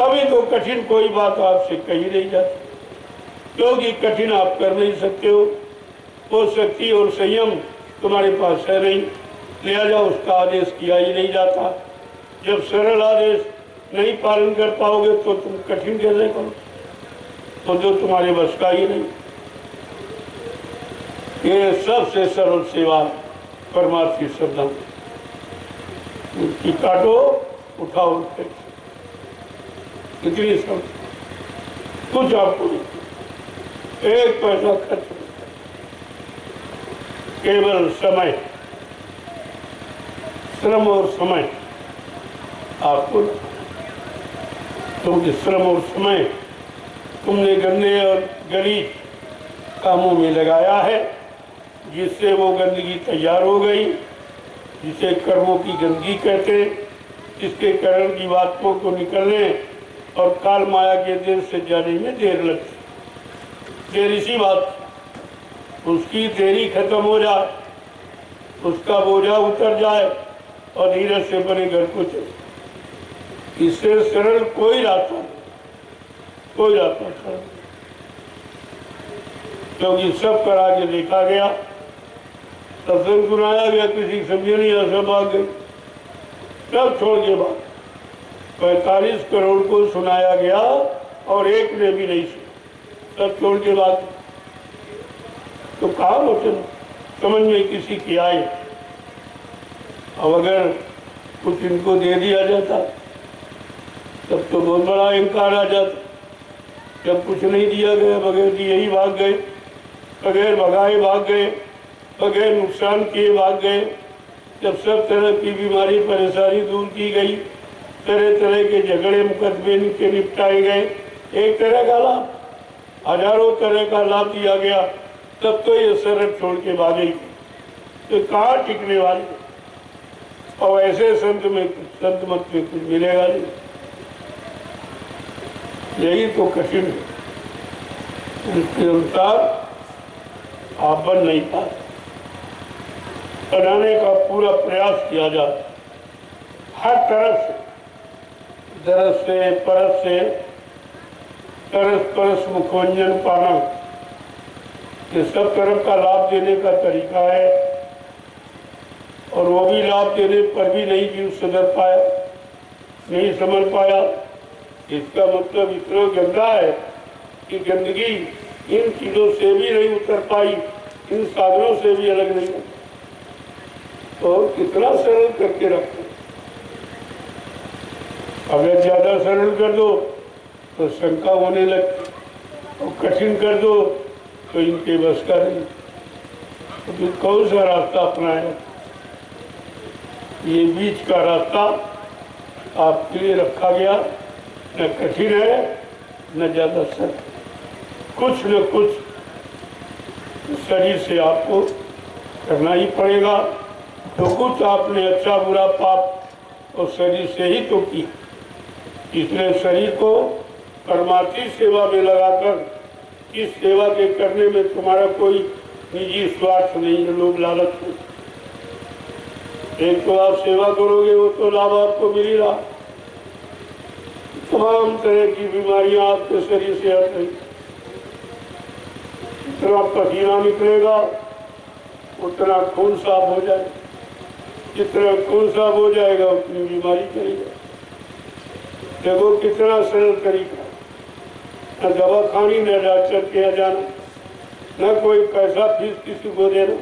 अभी तो कठिन कोई बात आपसे कही नहीं जाती, क्योंकि कठिन आप कर नहीं सकते हो, वो शक्ति और संयम तुम्हारे पास है नहीं, लिहाजा उसका आदेश किया ही नहीं जाता। जब सरल आदेश नहीं पालन कर पाओगे तो तुम कठिन कैसे करो, तो जो तुम्हारे बस का ही नहीं। ये सबसे सरल सेवा परमार्थ की श्रद्धा की, काटो उठाओ, इतनी सब कुछ आपको नहीं, एक पैसा खर्च नहीं, केवल समय, श्रम और समय आपको, क्योंकि श्रम और समय तुमने गंदे और गलीज कामों में लगाया है, जिससे वो गंदगी तैयार हो गई, जिसे कर्मों की गंदगी कहते हैं, जिसके कारण की बातों को निकलने और काल माया के देर से जाने में देर लगती। देर इसी बात, उसकी देरी खत्म हो जाए, उसका बोझा उतर जाए और धीरे से बने घर को चले। इससे सरल कोई रास्ता नहीं, कोई रास्ता सरल, क्योंकि सब करा के देखा गया, सत्संग सुनाया गया, किसी समझे नहीं, सब आ गई, सब छोड़ के बाद 45 करोड़ को सुनाया गया और एक ने भी नहीं सुना, सब छोड़ के बाद। तो कहा वचन समझ में किसी की आए, अब अगर कुछ इनको दे दिया जाता तब तो बहुत बड़ा अहंकार आ जाता। जब कुछ नहीं दिया गया, बगैर दिए ही भाग गए, बगैर भगाए भाग गए, बगैर नुकसान किए भाग गए। जब सब तरह की बीमारी परेशानी दूर की गई, तरह तरह के झगड़े मुकदमे के निपटाए गए, एक तरह का लाभ, हजारों तरह का लाभ दिया गया, तब तो ये शरण छोड़ के भागेगी, तो कहाँ टिकने वाले। और ऐसे संत मत में कुछ मिलेगा नहीं, यही तो कठिन है। इसके अनुसार आप बन नहीं पाते, बनाने का पूरा प्रयास किया जाए, हर तरफ से, दरस से, परस से, तरस परस मुखोंजन पाना, ये सब तरफ का लाभ देने का तरीका है। और वो भी लाभ देने पर भी नहीं जीव सुधर पाया, नहीं समझ पाया, इसका मतलब इतना गंदा है कि गंदगी इन चीजों से भी नहीं उतर पाई, इन साधनों से भी अलग नहीं है, तो कितना सरल करके रखो। अगर ज्यादा सरल कर दो तो शंका होने लगती, और कठिन कर दो तो इनके बस का नहीं। तो फिर कौन सा रास्ता अपनाए? ये बीच का रास्ता आपके लिए रखा गया, न कठिन है न ज्यादा सरल, कुछ न कुछ शरीर से आपको करना ही पड़ेगा। तो कुछ आपने अच्छा बुरा पाप और शरीर से ही तो की, इसलिए शरीर को परमार्थी सेवा में लगाकर, इस सेवा के करने में तुम्हारा कोई निजी स्वार्थ नहीं है, लोग लालच नहीं। एक तो आप सेवा करोगे, वो तो लाभ आपको मिल ही रहा, तमाम तरह की बीमारियां आपके शरीर से हट रही, जितना पसीना निकलेगा उतना खून साफ हो जाएगा, जितना खून साफ हो जाएगा उतनी बीमारी करेगा। देखो कितना सरल तरीका, न दवा खानी न डॉक्टर के यहाँ जाना, न कोई पैसा फीस किसी को देना,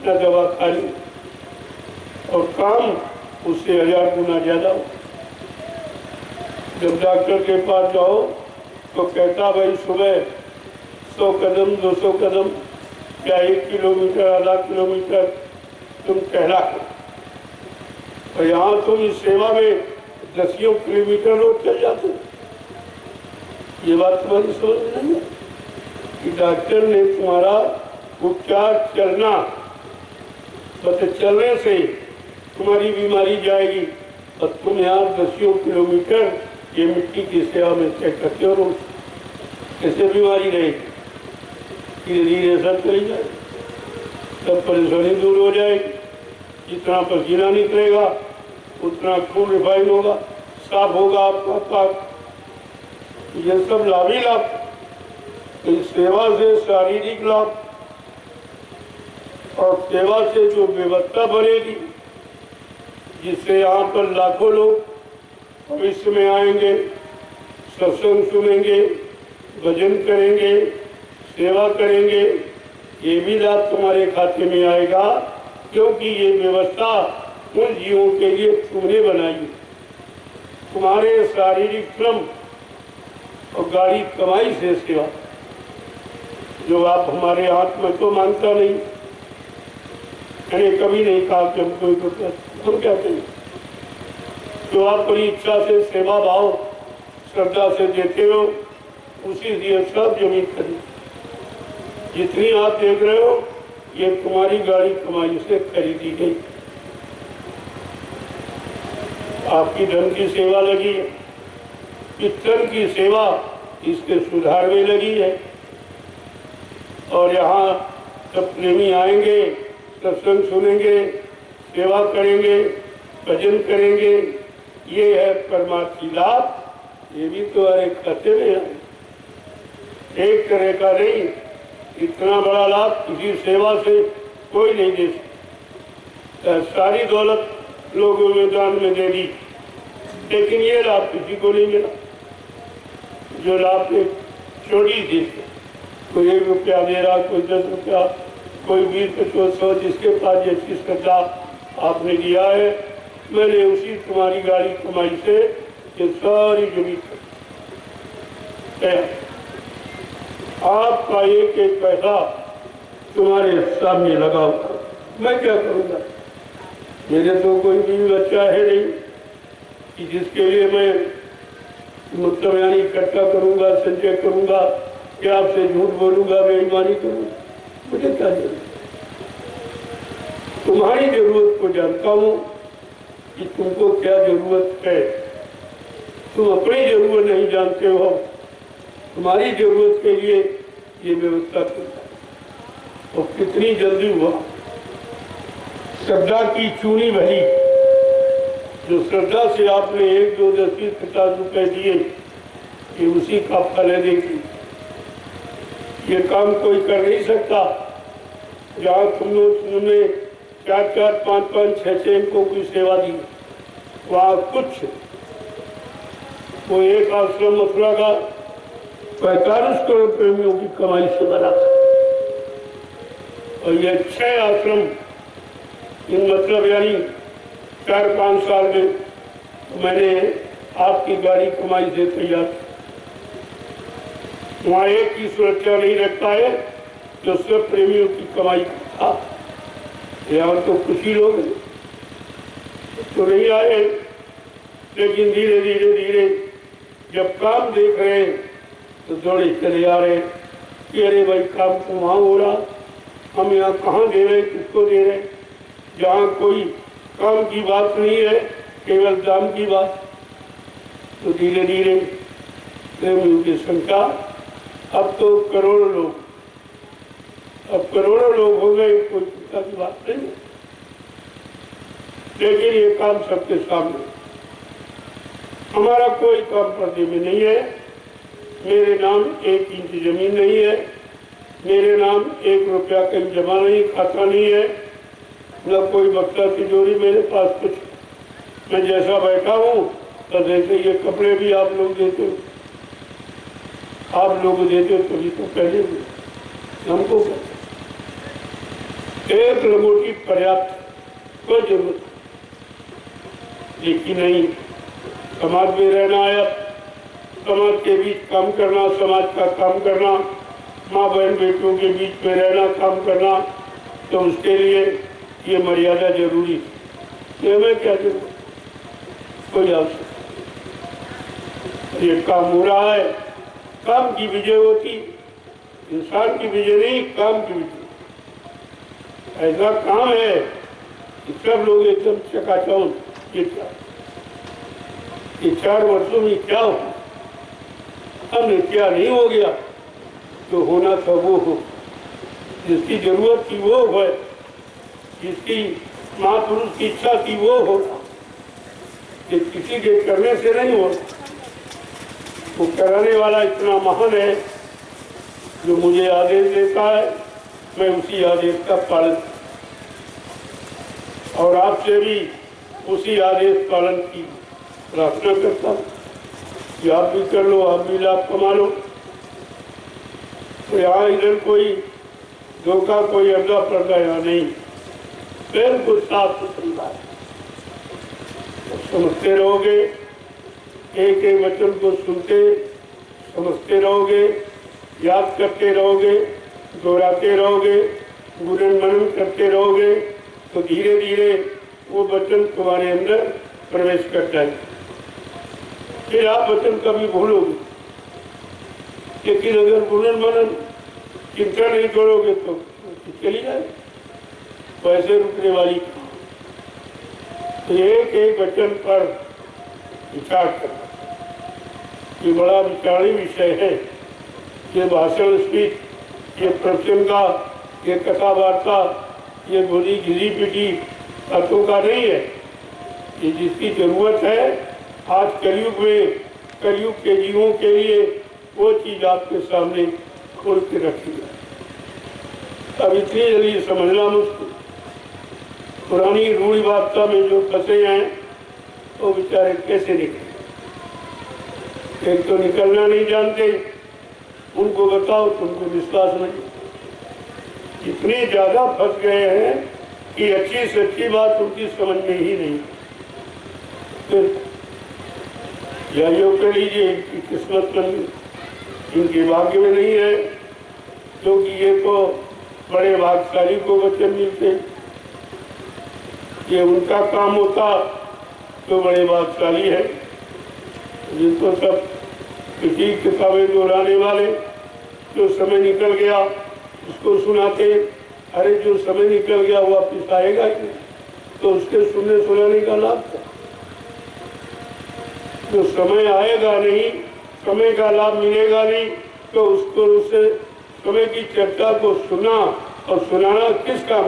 न दवा खानी, और काम उससे 1000 गुना ज्यादा हो। जब डॉक्टर के पास जाओ तो कहता भाई सुबह 100 कदम 200 कदम या 1 किलोमीटर आधा किलोमीटर तुम टहला करो, और यहाँ तुम इस सेवा में 10 किलोमीटर रोज चल जाते हो। ये बात तुम्हारी समझ नहीं है कि डॉक्टर ने तुम्हारा उपचार चलना, मतलब चलने से तुम्हारी बीमारी जाएगी, और तुम यहाँ 10 किलोमीटर ये मिट्टी की सेवा में तय करते हो रोज, कैसे बीमारी रहेगी? धीरे धीरे सब चली जाएगी, सब परेशानी दूर हो जाएगी। जितना पसीना निकलेगा उतना खून रिफाइन होगा, साफ होगा आपका पाक। ये सब लाभ ही लाभ। इस सेवा से शारीरिक लाभ और सेवा से जो व्यवस्था बनेगी, जिससे यहाँ पर लाखों लोग भविष्य में आएंगे, सत्संग सुनेंगे, भजन करेंगे, सेवा करेंगे, ये भी लाभ तुम्हारे खाते में आएगा, क्योंकि ये व्यवस्था उन जीवों के लिए तुमने बनाई। तुम्हारे शारीरिक श्रम और गाड़ी कमाई से सेवा, जो आप हमारे हाथ में तो मांगता नहीं, मैंने कभी नहीं कहा कि हम कोई हम क्या कहें। जो आप बड़ी इच्छा से सेवा भाव श्रद्धा से देते हो, उसी से सब जमीन खरीद, जितनी आप देख रहे हो ये तुम्हारी गाड़ी कमाई से खरीदी गई। आपकी धन की सेवा लगी है, पितृ की सेवा इसके सुधार में लगी है। और यहाँ जब प्रेमी आएंगे, सत्संग सुनेंगे, सेवा करेंगे, भजन करेंगे, ये है परमार्थी लाभ। ये भी तुम्हारे खाते में है, एक तरह का नहीं। इतना बड़ा लाभ किसी सेवा से कोई नहीं दे सकता। सारी दौलत लोगों ने दान में दे दी, लेकिन ये लाभ किसी को नहीं मिला। जो लाभ एक छोटी चीज, कोई 1 रुपया दे रहा, कोई 10 रुपया, कोई 20-25-100, जिसके पास ये चीज करता आपने दिया है, मैंने उसी तुम्हारी गाड़ी कमाई से ये सारी जमीन आपका एक एक पैसा तुम्हारे सामने लगाओ। मैं क्या करूँगा? मेरे तो कोई भी बच्चा है नहीं कि जिसके लिए मैं मतलब यानी इकट्ठा करूँगा, संचय करूँगा, कि आपसे झूठ बोलूँगा, बेईमानी करूँगा। मुझे क्या जरूरत? तुम्हारी जरूरत को जानता हूँ कि तुमको क्या जरूरत है। तुम अपनी जरूरत नहीं जानते हो, तुम्हारी जरूरत के लिए ये व्यवस्था करता। और कितनी जल्दी हुआ। श्रद्धा की चूनी भरी, जो श्रद्धा से आपने 1, 2, 10, 20, 50 रुपए दिए, ये उसी का फल है। देखिए, ये काम कोई कर नहीं सकता। जहाँ तुमने 4-4, 5-5, 6-6 इनको की सेवा दी, वहाँ कुछ वो एक आश्रम मथुरा का 45 करोड़ प्रेमियों की कमाई से बना था, और ये 6 आश्रम इन मतलब यानी 4-5 साल में मैंने आपकी गाड़ी कमाई से तैयार। वहाँ एक की सुरक्षा नहीं रखता है जो सब प्रेमियों की कमाई था। यहाँ तो कुछ ही लोग तो नहीं आए, लेकिन धीरे धीरे धीरे जब काम देख रहे हैं तो दौड़े चले आ रहे कि अरे भाई काम तो वहाँ हो रहा, हम यहाँ कहाँ दे रहे, किसको दे रहे? जहाँ कोई काम की बात नहीं है, केवल दाम की बात। तो धीरे धीरे प्रेमियों की संख्या अब तो करोड़ों लोग, अब करोड़ों लोग हो गए, कोई चिंता की बात नहीं। लेकिन ये काम सबके सामने, हमारा कोई काम पर्दे में नहीं है। मेरे नाम 1 इंच जमीन नहीं है, मेरे नाम 1 रुपया कहीं जमा नहीं, खाता नहीं है, न कोई बक्सा तिजोरी मेरे पास कुछ। मैं जैसा बैठा हूँ तो जैसे ये कपड़े भी आप लोग देते हो, आप लोग देते हो तभी तो पहले भी हमको एक लंगोटी पर्याप्त, कोई जरूरत लेकिन नहीं। समाज में रहना है, समाज के बीच काम करना, समाज का काम करना, माँ बहन बेटियों के बीच में रहना, काम करना, तो उसके लिए ये मर्यादा जरूरी है। ये मैं क्या जरूरत, कोई आवश्यक, ये काम हो रहा है, काम की विजय होती, इंसान की विजय नहीं, काम की विजय। ऐसा काम है कि सब लोग एकदम चकाचौंध, ये 4 वर्षों में क्या हो, हमने क्या नहीं हो गया, जो होना था वो हो, जिसकी जरूरत थी वो है, जिसकी महापुरुष की इच्छा थी वो हो, ये किसी के करने से नहीं हो। वो कराने वाला इतना महान है जो मुझे आदेश देता है, मैं उसी आदेश का पालन, और आपसे भी उसी आदेश पालन की प्रार्थना करता हूँ कि आप भी कर लो, आप भी लाभ कमा लो। तो यहाँ इधर कोई धोखा, कोई अर्जा पर्दा यहाँ नहीं, बिल्कुल साफ सुथरी बात। समझते रहोगे, एक एक वचन को सुनते समझते रहोगे, याद करते रहोगे, दोहराते रहोगे, गुणन मनन करते रहोगे, तो धीरे धीरे वो वचन तुम्हारे अंदर प्रवेश कर जाएगा। फिर आप वचन कभी भूलोगे, लेकिन अगर गुणन मनन चिंता नहीं करोगे तो चली जाए, वैसे रुकने वाली। तो एक एक वचन पर विचार करना, ये बड़ा विचारणीय विषय है। ये भाषण स्पीच, ये प्रवचन का, ये कथा वार्ता, ये गोली घिरी पिटी बातों का नहीं है। ये जिसकी जरूरत है आज कलयुग में, कलयुग के जीवों के लिए, वो चीज आपके सामने खोल के रखी है। अब इतनी जल्दी समझना मुश्किल, पुरानी रूढ़िवादिता में जो फंसे हैं वो बेचारे कैसे निकले। एक तो निकलना नहीं जानते, उनको बताओ तुमको विश्वास नहीं, इतने ज्यादा फंस गए हैं कि अच्छी से अच्छी बात उनकी समझ में ही नहीं। फिर या योग कर लीजिए, इनकी किस्मत में, इनके भाग्य में नहीं है, क्योंकि ये तो बड़े भाग्यशाली को वचन मिलते, ये उनका काम होता तो बड़े भाग्यशाली है। जिनको सब किसी किताबें दोहराने वाले, जो समय निकल गया उसको सुनाते, अरे जो समय निकल गया वो वापिस आएगा ही, तो उसके सुनने सुनाने का लाभ था। जो समय आएगा नहीं, समय का लाभ मिलेगा नहीं, तो उसको उससे समय की चर्चा को सुना और सुनाना किस काम।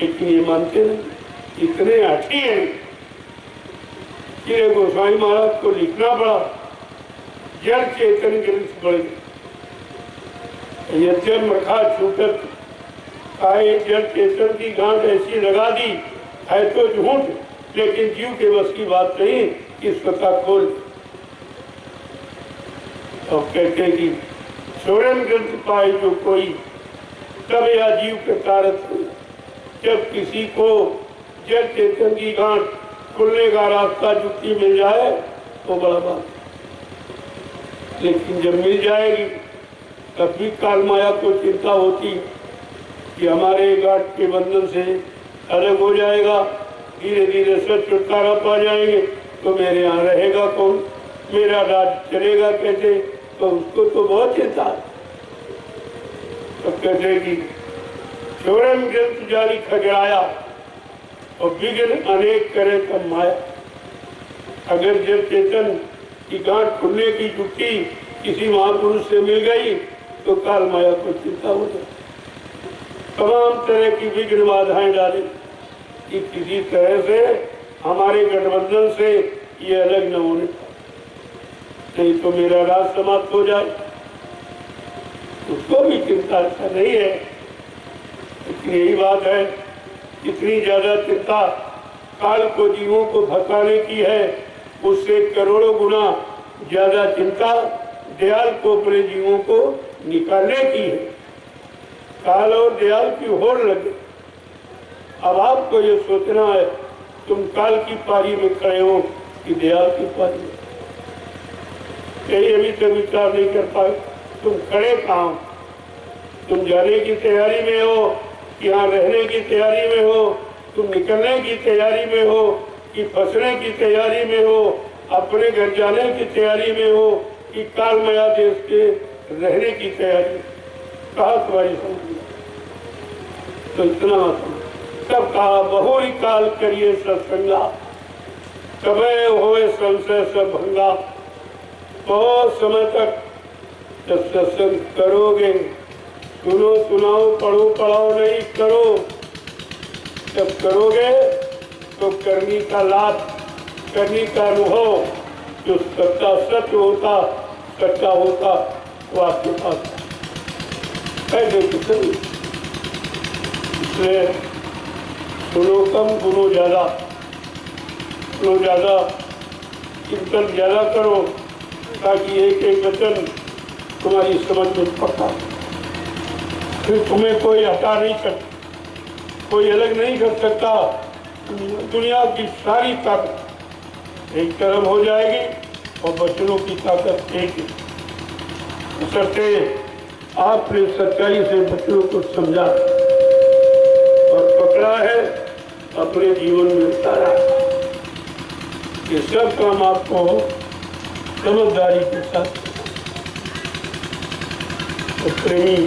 लेकिन ये मानते नहीं, इतने आठी हैं कि गोस्वामी महाराज को लिखना पड़ा, जड़ चेतन ग्रंथ पड़े, यज्ञ मखा छूटत आए, जड़ चेतन की गांठ ऐसी लगा दी है तो झूठ, लेकिन जीव के बस की बात नहीं कि स्वतः खोल। और कहते कि स्वयं ग्रंथ पाए जो कोई, तब या जीव के कारत हो। जब किसी को जड़ चेतन की गांठ खुलने का रास्ता जुक्ति मिल जाए तो बड़ा बात, लेकिन जब मिल जाएगी तब भी काल माया को चिंता होती कि हमारे गांठ के बंधन से अलग हो जाएगा, धीरे धीरे सब छुटकारा पा जाएंगे, तो मेरे यहाँ रहेगा कौन, मेरा राज चलेगा कैसे, तो उसको तो बहुत चिंता है। तो कहते कि चोरन ग्रंथ जारी खगड़ाया और विघ्न अनेक करे तब माया। अगर जब चेतन की गांठ खुलने की युक्ति किसी महापुरुष से मिल गई तो काल माया को चिंता हो जाए, तमाम तरह की विघ्न बाधाएं डाले कि किसी तरह से हमारे गठबंधन से ये अलग न होने, नहीं तो मेरा राज समाप्त हो जाए। उसको भी चिंता कर रही है, लेकिन यही बात है, इतनी ज्यादा चिंता काल को जीवों को भटकाने की है, उससे करोड़ों गुना ज्यादा चिंता दयाल को अपने जीवों को निकालने की है। काल और दयाल की होड़ लगे। अब आपको ये सोचना है तुम काल की पारी में खड़े हो कि दयाल की पारी में। कहीं अभी तक विचार नहीं कर पाए तुम खड़े कहाँ हो? तुम जाने की तैयारी में हो कि यहाँ रहने की तैयारी में हो? तुम निकलने की तैयारी में हो कि फंसने की तैयारी में हो? अपने घर जाने की तैयारी में हो कि काल माया देश के रहने की तैयारी? कहा तुम्हारी समझ? तो इतना तब कहा बहुरी काल करिए सत्संगा, कबे होए संशय सब भंगा। बहुत समय तक जब सत्संग करोगे, सुनो सुनाओ पढ़ो पढ़ाओ नहीं करो, जब करोगे तो करनी का लाभ, करनी का अनुभव, जो सच्चा सत्य होता, सच्चा होता वो आपके पास है। इसलिए सुनो कम गुनो ज्यादा, सुनो ज्यादा, चिंतन ज्यादा करो ताकि एक एक वचन तुम्हारी समझ में पक्का। फिर तुम्हें कोई हटा नहीं सकता, कोई अलग नहीं कर सकता। दुनिया की सारी ताकत एक तरफ हो जाएगी और बच्चों की ताकत एक ही। सत्य आपने सच्चाई से बच्चों को समझा और पकड़ा है, अपने जीवन में उतारा। ये सब काम आपको समझदारी के साथ तो प्रेमी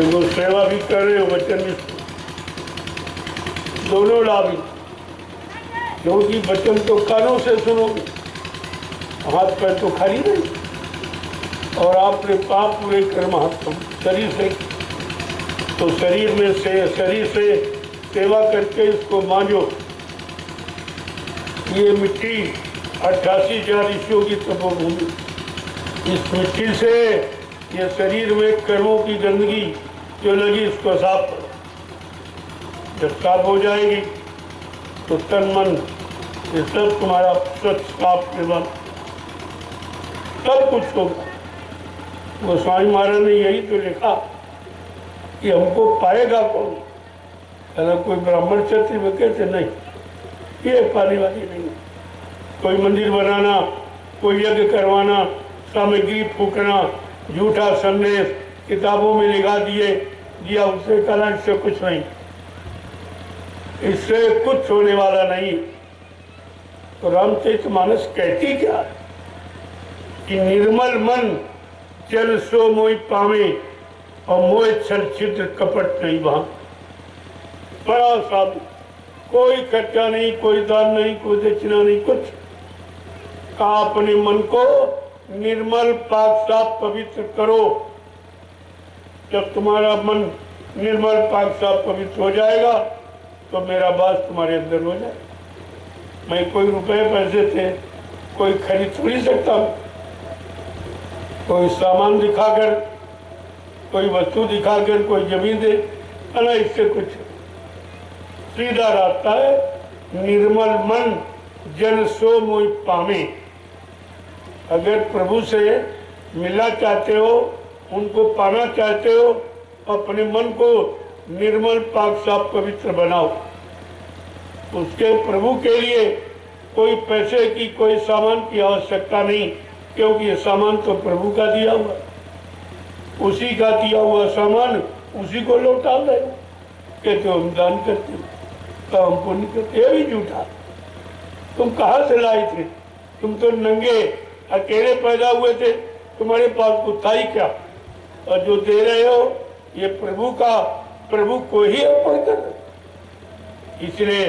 वो सेवा भी कर रहे हो, वचन भी दोनों लाभ, क्योंकि वचन तो कानों से सुनोगे, हाथ पैर तो खाली नहीं। और आपने पाप पूरे कर्म हाथ शरीर से, तो शरीर में से शरीर से सेवा करके इसको मांझो। ये मिट्टी 88,000 ऋषियों की तपोभूमि, इस मिट्टी से ये शरीर में कर्मों की गंदगी जो लगी इसको साफ करो। जब साफ हो जाएगी तो तन मन ये सब तुम्हारा स्वच्छ साफ निर्मल सब कुछ होगा। गोस्वामी महाराज ने यही तो लिखा कि हमको पाएगा कौन? अगर कोई ब्राह्मण क्षत्रिय में कहते नहीं, ये पाने वाली नहीं। कोई मंदिर बनाना, कोई यज्ञ करवाना, सामग्री फूकना, झूठा संदेश किताबों में लिखा दिया उससे कहना इससे कुछ नहीं, इससे कुछ होने वाला नहीं। तो रामचरितमानस कहती क्या कि निर्मल मन जल सो मोहि पावे और मोह छल छिद्र कपट नहीं वहां। बड़ा साधु, कोई खर्चा नहीं, कोई दान नहीं, कोई दक्षिणा नहीं, कुछ। कहा अपने मन को निर्मल पाक साफ पवित्र करो। जब तुम्हारा मन निर्मल पाक साफ पवित्र हो जाएगा तो मेरा वास तुम्हारे अंदर हो जाएगा। मैं कोई रुपए पैसे थे कोई खरीद थोड़ी सकता हूँ। कोई सामान दिखाकर, कोई वस्तु दिखाकर, कोई जमीन दे ना, इससे कुछ सीधा रास्ता है निर्मल मन जन सो मोहि पावे। अगर प्रभु से मिलना चाहते हो, उनको पाना चाहते हो, अपने मन को निर्मल पाक साफ पवित्र बनाओ। उसके प्रभु के लिए कोई पैसे की, कोई सामान की आवश्यकता नहीं, क्योंकि ये सामान तो प्रभु का दिया हुआ, उसी का दिया हुआ सामान उसी को लौटा दे। कहते हो हम दान करते, तो हमको नहीं करते, ये भी झूठा। तुम कहाँ से लाए थे? तुम तो नंगे अकेले पैदा हुए थे, तुम्हारे पास कुछ था ही क्या? और जो दे रहे हो ये प्रभु का, प्रभु को ही अर्पण कर। इसलिए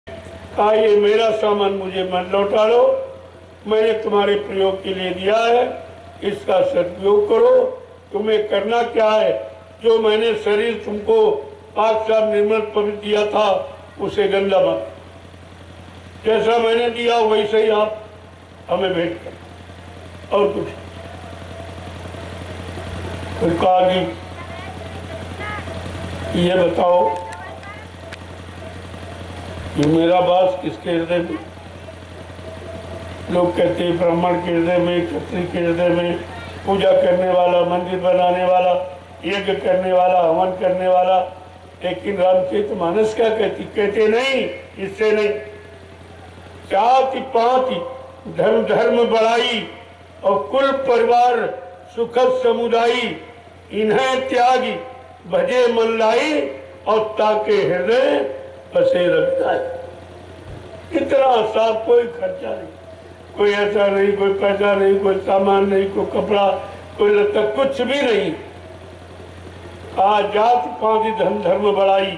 कहा ये मेरा सामान मुझे मत लौटा लो, मैंने तुम्हारे प्रयोग के लिए दिया है, इसका सदुपयोग करो। तुम्हें करना क्या है? जो मैंने शरीर तुमको पाक साफ निर्मल पवित्र दिया था उसे गंदा मत, जैसा मैंने दिया वैसे ही आप हमें भेंट कर। और कुछ फिर कहा कि ये बताओ कि मेरा वास किसके हृदय में? लोग कहते हैं ब्राह्मण के हृदय में, क्षत्रिय के हृदय में, पूजा करने वाला, मंदिर बनाने वाला, यज्ञ करने वाला, हवन करने वाला। लेकिन रामचरितमानस क्या कहते नहीं, इससे नहीं। जाति पाति धर्म धर्म बढ़ाई और कुल परिवार सुखद समुदायी, इन्हें त्यागी भजे मन लाई और ताके हृदय बसे रखता है। कितना साफ, कोई खर्चा नहीं, कोई ऐसा नहीं, कोई पैसा नहीं, कोई सामान नहीं, कोई कपड़ा, कोई लत्ता, कुछ भी नहीं। आज जात पाति धर्म धर्म बढ़ाई,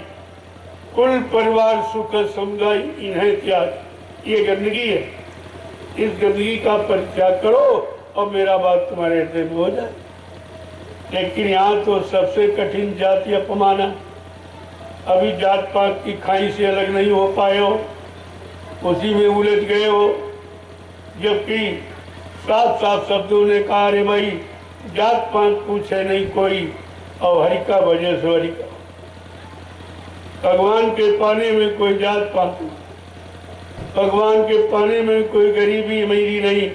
कुल परिवार सुख समुदाय, इन्हें त्याग। ये गंदगी है, इस गंदगी का परित्याग करो और मेरा बात तुम्हारे हृदय में हो जाए। लेकिन यहाँ तो सबसे कठिन जाति अपमान है। अभी जात पात की खाई से अलग नहीं हो पाए हो, उसी में उलझ गए हो। जबकि साफ साफ शब्दों ने कहा, अरे भाई जात पात पूछे नहीं कोई, और हरि का वजह से हरि का। भगवान के पाने में कोई जात पात नहीं, भगवान के पाने में कोई गरीबी अमीरी नहीं,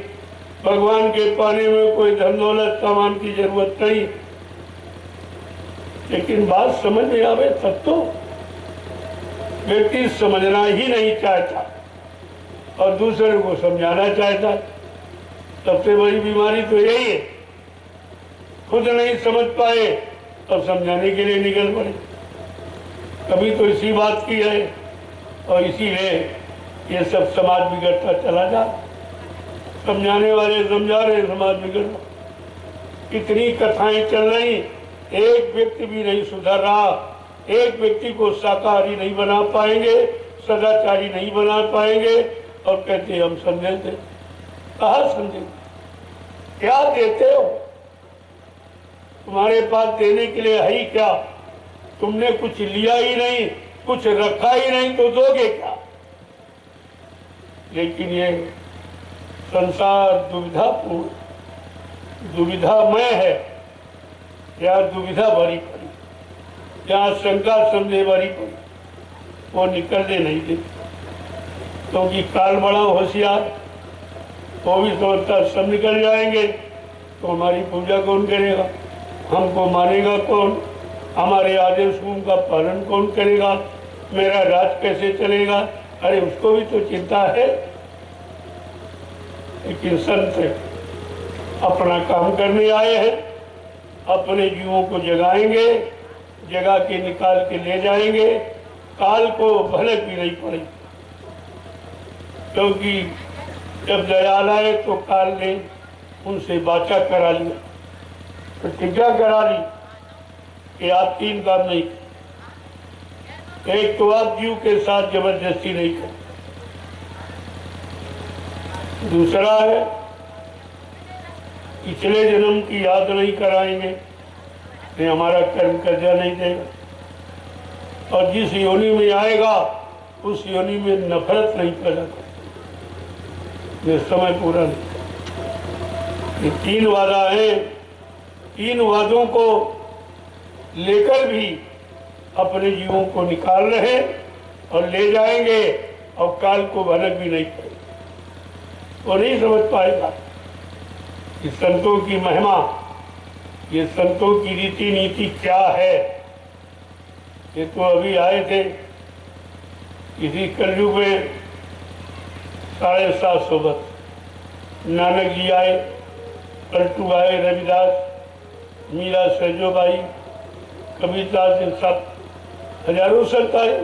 भगवान के पाने में कोई धन दौलत सामान की जरूरत नहीं। लेकिन बात समझ में आवे तब तो। व्यक्ति समझना ही नहीं चाहता और दूसरे को समझाना चाहता। सबसे बड़ी बीमारी तो यही है, खुद नहीं समझ पाए और समझाने के लिए निकल पड़े। कभी तो इसी बात की है और इसीलिए ये सब समाज बिगड़ता चला जा। समझाने वाले समझा रहे, समाज बिगड़ रहा। कितनी कथाएं चल रही, एक व्यक्ति भी नहीं सुधर रहा। एक व्यक्ति को शाकाहारी नहीं बना पाएंगे, सदाचारी नहीं बना पाएंगे और कहते हम संदेश दें। कहाँ संदेश, क्या देते हो? तुम्हारे पास देने के लिए है ही क्या? तुमने कुछ लिया ही नहीं, कुछ रखा ही नहीं, तो दोगे क्या? लेकिन ये संसार दुविधापूर्ण, दुविधामय है। या दुविधा भरी पड़ी, जहाँ शंका संदेह भरी पड़ी, वो निकलने नहीं देती। क्योंकि काल बड़ा होशियार, वो भी समझता सब निकल जाएंगे तो हमारी पूजा कौन करेगा, हमको मानेगा कौन, हमारे आदेशों का पालन कौन करेगा, मेरा राज कैसे चलेगा। अरे उसको भी तो चिंता है। लेकिन संत अपना काम करने आए हैं, अपने जीवों को जगाएंगे, जगा के निकाल के ले जाएंगे। काल को भनक भी नहीं पड़ेगी, क्योंकि जब दयाल आए तो काल ने उनसे बाचा करा लिया, प्रतिज्ञा करा ली कि आप तीन काम नहीं करें। एक तो आप जीव के साथ जबरदस्ती नहीं करें, दूसरा है पिछले जन्म की याद नहीं कराएंगे, ये हमारा कर्म कर्जा नहीं देगा। और जिस योनि में आएगा उस योनि में नफरत नहीं पैदा कर, ये समय पूरा नहीं। ये तीन वादा है, तीन वादों को लेकर भी अपने जीवों को निकाल रहे और ले जाएंगे और काल को भनक भी नहीं पड़ेगी। वो नहीं समझ पाएगा कि संतों की महिमा, ये संतों की रीति नीति क्या है। ये तो अभी आए थे इसी कलयुग में 750 वर्ष, नानक जी आए, पलटू आए, रविदास, मीरा, सैजोबाई, कबीरदास, इन सब हजारों संत आए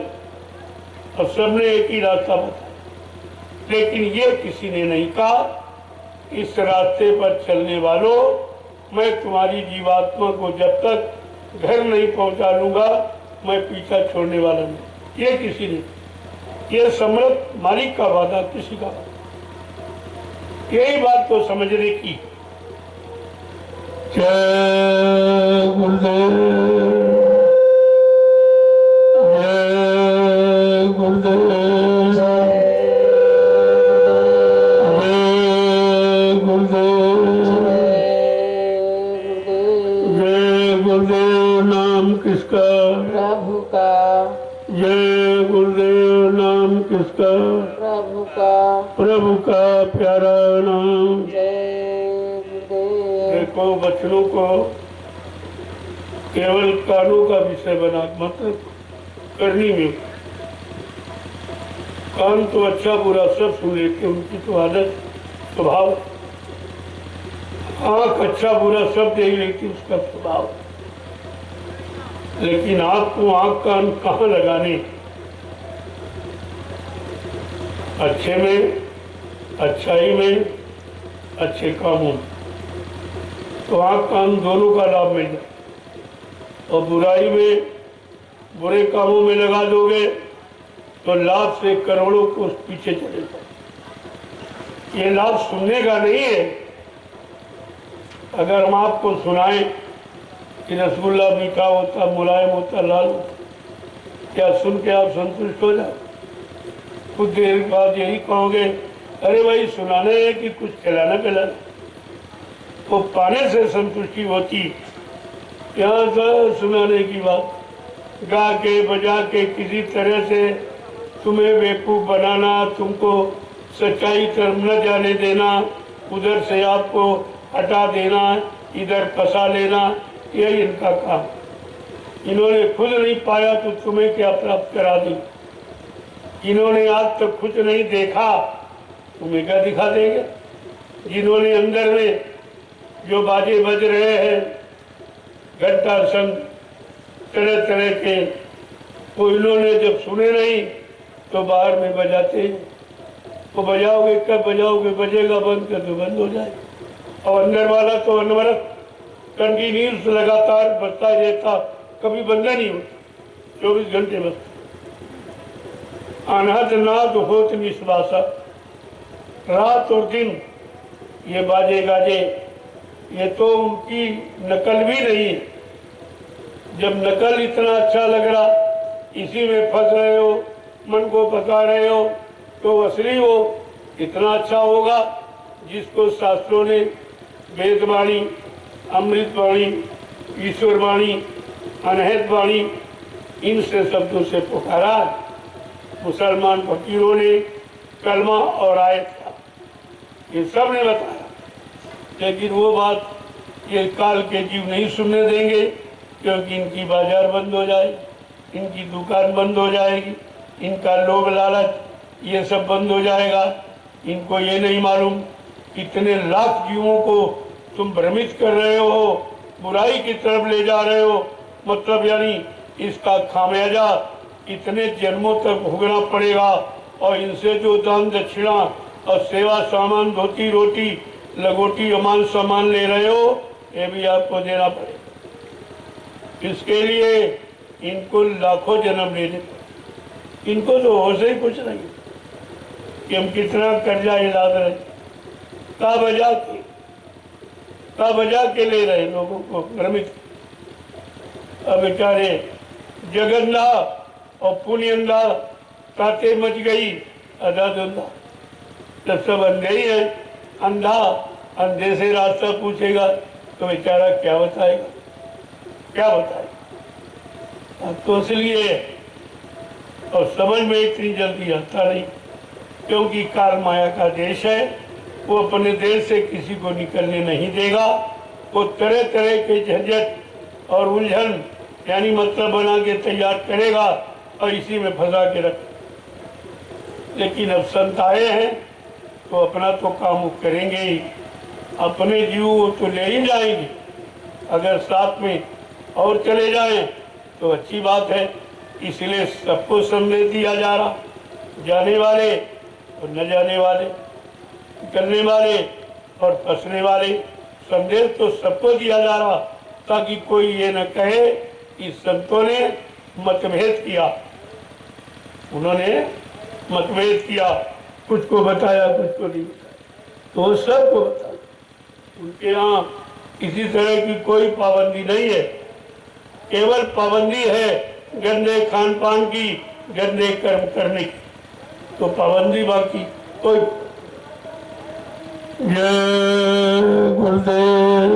और सबने एक ही रास्ता बताया। लेकिन ये किसी ने नहीं कहा, इस रास्ते पर चलने वालों, मैं तुम्हारी जीवात्मा को जब तक घर नहीं पहुंचा लूंगा मैं पीछा छोड़ने वाला नहीं। ये किसी ने, ये समर्थ मालिक का वादा, किसी का वादा। यही बात तो समझने की। जय गुरुदेव, जय गुरुदेव, किसका? प्रभु का। जय गुरुदेव, नाम किसका? प्रभु का। प्रभु का प्यारा नाम। जय गुरुदेव। को, वचनों को केवल कानों का विषय बना, मतलब करनी में कान तो अच्छा बुरा सब सुन लेते, उनकी तो आदत स्वभाव। आंख अच्छा बुरा सब देख लेती, उसका स्वभाव। लेकिन आपको आंख कान कहाँ लगाने? अच्छे में, अच्छाई में, अच्छे कामों में, तो आंख कान दोनों का लाभ मिल जाए। और बुराई में, बुरे कामों में लगा दोगे तो लाभ से करोड़ों को पीछे चले जाए। ये लाभ सुनने का नहीं है। अगर हम आपको सुनाएं कि रसगुल्ला मीठा होता, मुलायम होता, लाल होता, क्या सुन के आप संतुष्ट हो जाए? कुछ देर बाद यही कहोगे, अरे भाई सुनाना है कि कुछ खिलाना पिलाना। वो पाने से संतुष्टि होती, यहाँ से सुनाने की बात। गा के बजा के किसी तरह से तुम्हें बेवकूफ़ बनाना, तुमको सच्चाई तरफ न जाने देना, उधर से आपको हटा देना, इधर फंसा लेना, यही इनका काम। इन्होंने खुद नहीं पाया तो तुम्हें क्या प्राप्त करा दी। इन्होंने आज तक कुछ नहीं देखा, तुम्हें क्या दिखा देंगे। जिन्होंने अंदर में जो बाजे बज रहे हैं, घंटा संग तरह तरह के, तो इन्होंने जब सुने नहीं तो बाहर में बजाते हैं। तो बजाओगे कब बजाओगे? बजेगा बंद कर तो बंद हो जाए। और अंदर वाला तो अनवरत कंटिन्यूस लगातार बजता रहता, कभी बंद नहीं होता, 24 घंटे बजता। अनहद नाद होत निश्वासा, रात और दिन ये बाजे गाजे, ये तो उनकी नकल भी नहीं है। जब नकल इतना अच्छा लग रहा, इसी में फंस रहे हो, मन को फंसा रहे हो, तो असली वो इतना अच्छा होगा जिसको शास्त्रों ने वेदवाणी, अमृतवाणी, ईश्वरवाणी, अनहदवाणी, इन से शब्दों से पुकारा। मुसलमान फकीरों ने कलमा और आयत था, ये सब ने बताया। लेकिन वो बात ये काल के जीव नहीं सुनने देंगे, क्योंकि इनकी बाजार बंद हो जाएगी, इनकी दुकान बंद हो जाएगी, इनका लोभ लालच ये सब बंद हो जाएगा। इनको ये नहीं मालूम इतने लाख जीवों को तुम भ्रमित कर रहे हो, बुराई की तरफ ले जा रहे हो, मतलब यानी इसका खामियाजा इतने जन्मों तक भुगतना पड़ेगा। और इनसे जो दान दक्षिणा और सेवा सामान, धोती रोटी लगोटी अमान सामान ले रहे हो, ये भी आपको देना पड़ेगा। इसके लिए इनको लाखों जन्म लेने पड़े। इनको तो होश ही कुछ नहीं कि हम कितना कर्जा इलाज रहे, का बजा के ले रहे लोगों को भ्रमित। अब बेचारे जगन्ना और पुण्यंदा ताते मच गई, अदा धुंधा, जब सब अंधे ही है। अंधा अंधे से रास्ता पूछेगा तो बेचारा क्या बताएगा, क्या बताएगा। तो इसलिए और समझ में इतनी जल्दी आता नहीं, क्योंकि काल माया का देश है। वो अपने देश से किसी को निकलने नहीं देगा। वो तरह तरह के झंझट और उलझन यानी मतलब बना के तैयार करेगा और इसी में फंसा के रख। लेकिन अब संत आए हैं तो अपना तो काम वो करेंगे ही, अपने जीव तो ले ही जाएंगे। अगर साथ में और चले जाएं तो अच्छी बात है। इसलिए सबको संदेश दिया जा रहा, जाने वाले और न जाने वाले, निकलने वाले और फंसने वाले, संदेश तो सबको दिया जा रहा, ताकि कोई ये न कहे कि संतों ने मतभेद किया। उन्होंने मतभेद किया, कुछ को बताया कुछ को नहीं बताया, तो सबको बताया। उनके यहाँ किसी तरह की कोई पाबंदी नहीं है। केवल पाबंदी है गंदे खान पान की, गंदे कर्म करने की, तो पाबंदी बाकी कोई। जय गुरुदेव,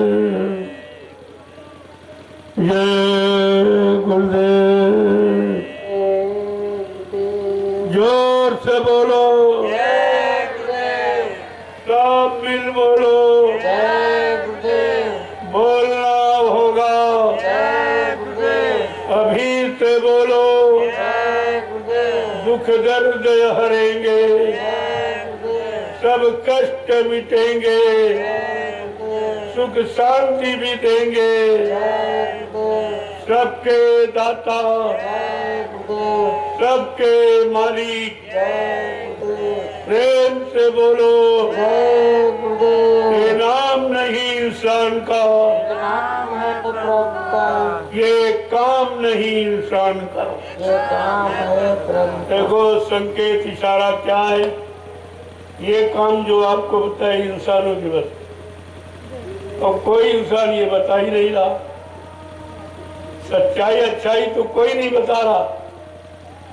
जय गुरुदेव, जोर से बोलो सब मिल बोलो। जय गुरुदेव। दर्द हरेंगे, सब कष्ट मिटेंगे, सुख शांति भी देंगे, सबके दाता, सबके मालिक। प्रेम से बोलो, ये नाम नहीं इंसान का, नाम है तो प्रभु का, ये काम नहीं इंसान का। ये काम है प्रभु का। देखो संकेत इशारा क्या है, ये काम जो आपको बताए इंसानों की बस, और कोई इंसान ये बता ही नहीं रहा। सच्चाई अच्छाई तो कोई नहीं बता रहा,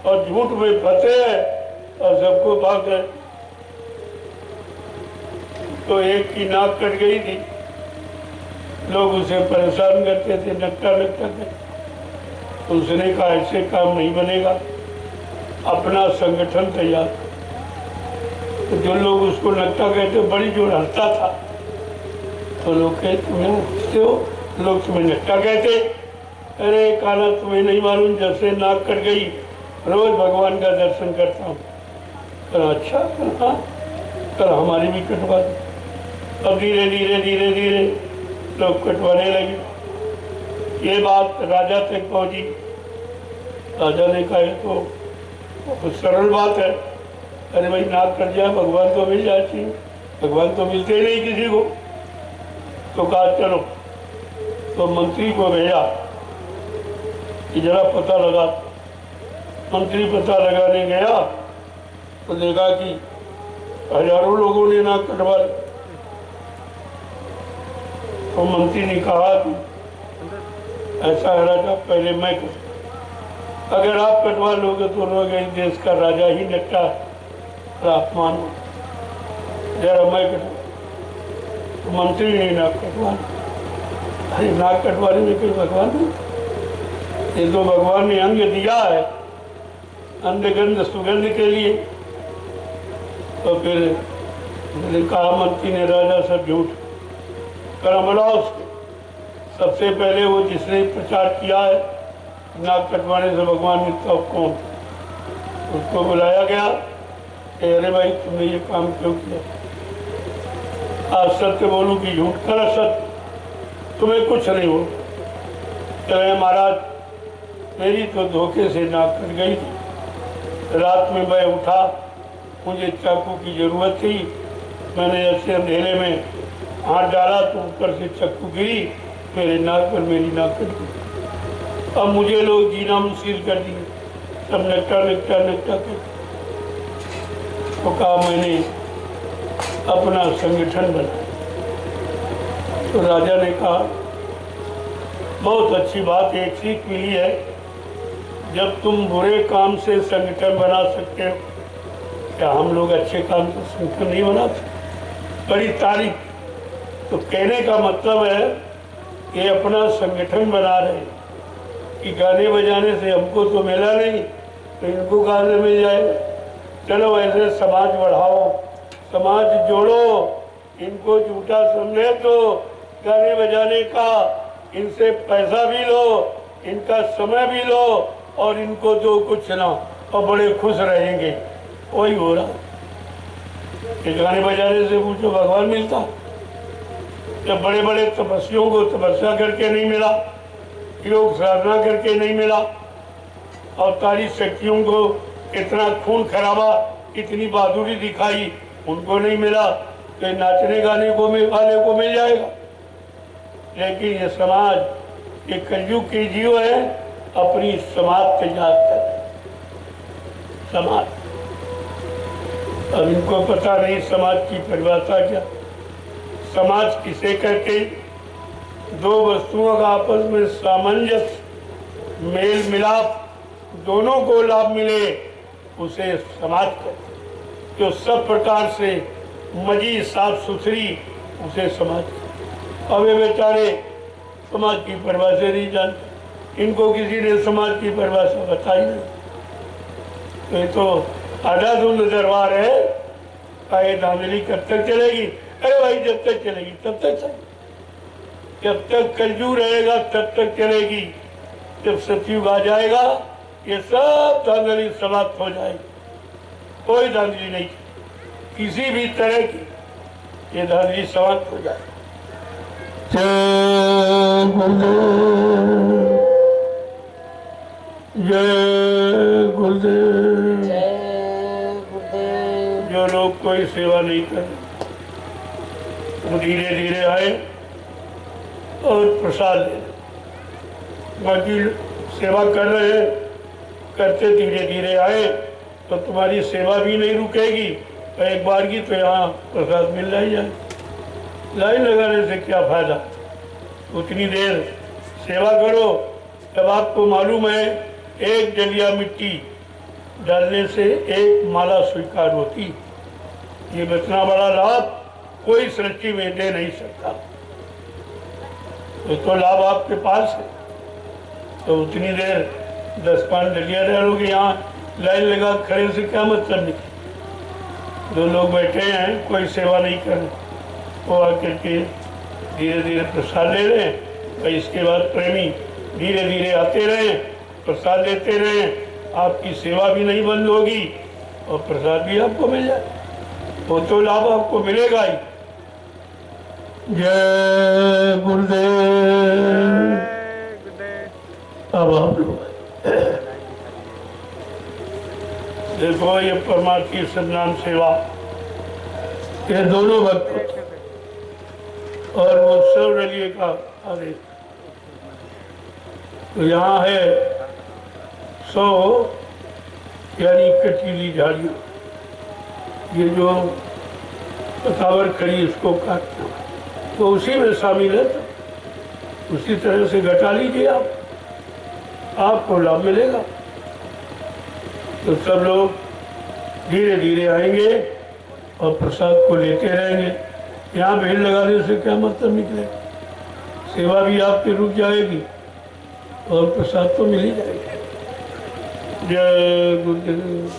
और झूठ में फंसे हैं और सबको भाग रहे। तो एक की नाक कट गई थी, लोग उसे परेशान करते थे, नक्का नक्का करते। उसने कहा ऐसे काम नहीं बनेगा, अपना संगठन तैयार। तो जो लोग उसको नक्का कहते बड़ी जोर हंसता था। तो लोग कहते तुम्हें हंसते हो, लोग तुम्हें नक्का कहते। अरे काना तुम्हें नहीं मालूम, जैसे नाक कट गई रोज भगवान का दर्शन करता हूँ। अच्छा हाँ, कल हमारी भी कटवा दी। अब धीरे धीरे धीरे धीरे लोग कटवाने लगे। ये बात राजा तक पहुंची। राजा ने कहा तो बहुत सरल बात है, अरे भाई नाक कट जाए भगवान तो मिल जाए चाहिए, भगवान तो मिलते ही नहीं किसी को। तो कहा चलो, तो मंत्री को भेजा कि जरा पता लगा। मंत्री पता लगाने गया तो देखा कि हजारों लोगों ने नाक कटवा ली। तो मंत्री ने कहा कि ऐसा है राजा, पहले मैं करूँ, अगर आप कटवा लोगे तो लोग इस देश का राजा ही नक्का अपमान हो, जरा मैं कटवा। तो मंत्री ने नाक कटवा। अरे नाक कटवाने में कोई भगवान नहीं, ये तो भगवान ने अंग दिया है अंधगंध सुगंध के लिए। तो फिर मैंने कहा मंत्री ने राजा से झूठ करा, बुलाओ उसको। सबसे पहले वो जिसने प्रचार किया है नाक कटवाने से भगवान मिलता हो कौन, उसको बुलाया गया कि अरे भाई तुमने ये काम क्यों किया, आज सत्य बोलूं कि झूठ करा, सत्य तुम्हें कुछ नहीं हो। कहे महाराज मेरी तो धोखे से नाक कट गई थी, रात में मैं उठा, मुझे चाकू की जरूरत थी, मैंने ऐसे अंधेरे में हाथ डाला तो ऊपर से चाकू गिरी मेरे नाक पर, मेरी नाक कट गई। अब मुझे लोग जीना मुश्किल कर दिए, सब नक्का नक्का नक्का कर। तो कहा मैंने अपना संगठन बनाया। तो राजा ने कहा बहुत अच्छी बात, एक सीख मिली है, जब तुम बुरे काम से संगठन बना सकते हो, क्या हम लोग अच्छे काम से संगठन नहीं बना सकते? बड़ी तारीफ। तो कहने का मतलब है कि अपना संगठन बना रहे कि गाने बजाने से हमको तो मिला नहीं तो इनको कहाँ से मिल जाएगा। चलो ऐसे समाज बढ़ाओ, समाज जोड़ो, इनको झूठा समझे तो गाने बजाने का इनसे पैसा भी लो, इनका समय भी लो, और इनको दो कुछ ना, और बड़े खुश रहेंगे। वही हो रहा कि गाने बजाने से पूछो भगवान मिलता, जब बड़े बड़े तपस्वियों को तपस्या करके नहीं मिला, योग साधना करके नहीं मिला, अवतारी शक्तियों को इतना खून खराबा, इतनी बहादुरी दिखाई, उनको नहीं मिला, तो नाचने गाने को वाले को मिल जाएगा। लेकिन ये समाज, ये कलयुग के जीव है, अपनी समाज तैयार कर समाज। अब इनको पता नहीं समाज की परिभाषा क्या, समाज किसे कहते? दो वस्तुओं का आपस में सामंजस्य, मेल मिलाप, दोनों को लाभ मिले, उसे समाज कहते। जो सब प्रकार से मजी साफ सुथरी, उसे समाज कहते। अब ये बेचारे समाज की परिभाषा नहीं जानते, इनको किसी ने समाज की परिभाषा बताई नहीं। तो ये तो आधा धुंध दरबार है, ये धांधली कब तक चलेगी? अरे भाई जब तक चलेगी तब तक चलेगी, जब तक कलयुग रहेगा तब तक चलेगी। जब सतयुग आ जाएगा ये सब धांधली समाप्त हो जाएगी। कोई धांधली नहीं किसी भी तरह की, ये धांधली समाप्त हो जाए। जय गुरुदेव, जय गुरुदेव। जय गुरुदेव। जो लोग कोई सेवा नहीं कर वो धीरे धीरे आए और प्रसाद ले। बाकी सेवा कर रहे हैं, करते धीरे धीरे आए तो तुम्हारी सेवा भी नहीं रुकेगी, और एक बार की तो यहाँ प्रसाद मिल ही जाए। लाइन लगाने से क्या फायदा, उतनी देर सेवा करो। जब आपको मालूम है एक डलिया मिट्टी डालने से एक माला स्वीकार होती, ये इतना बड़ा लाभ कोई सृष्टि में दे नहीं सकता। तो लाभ आपके पास है, तो उतनी देर 10-5 डलिया डालोगे, यहाँ लाइन लगा खड़े से क्या मतलब निकले। दो लोग बैठे हैं, कोई सेवा नहीं कर रहे, वो आकर के धीरे धीरे प्रसाद ले रहे हैं, और इसके बाद प्रेमी धीरे धीरे आते रहे, प्रसाद लेते रहे, आपकी सेवा भी नहीं बंद होगी और प्रसाद भी आपको मिल जाए, वो तो लाभ आपको मिलेगा ही। जय गुरुदेव। अब आप लोग देखो, ये परमार्थी सन्नाम सेवा, ये दोनों भक्त होते हैं और वो सब रलिए का आदेश। तो यहाँ है 100 यानी कटीली झाड़ियों, ये जो पतावर खड़ी इसको काटना, तो उसी में शामिल है। तो उसी तरह से घटा लीजिए आप, आपको लाभ मिलेगा। तो सब लोग धीरे धीरे आएंगे और प्रसाद को लेते रहेंगे। यहाँ भीड़ लगाने से क्या मतलब निकलेगा, सेवा भी आपकी रुक जाएगी और प्रसाद तो मिल ही जाएगा। जय गुरुदेव।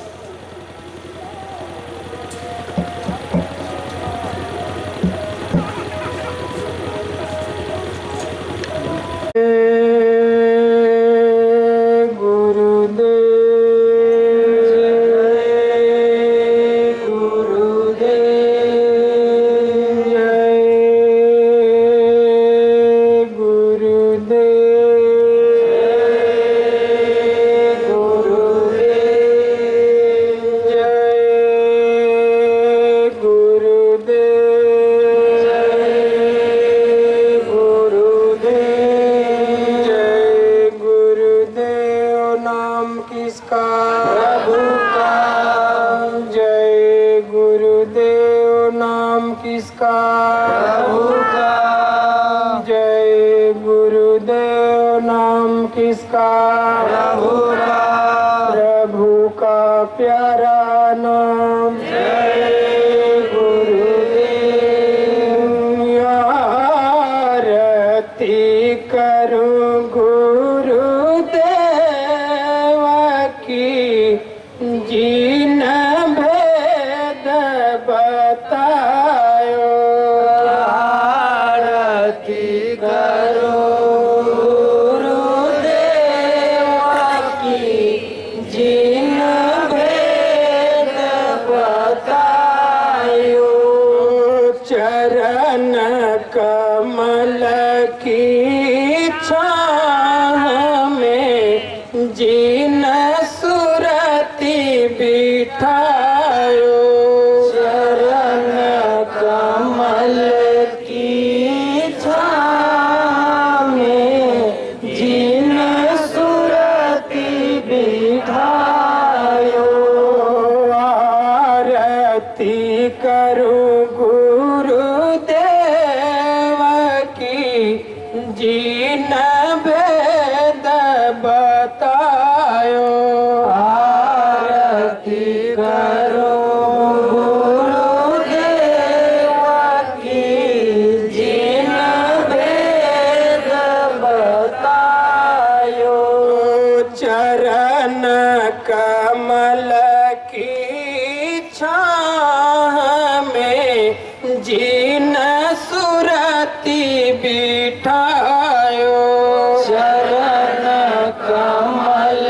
कमल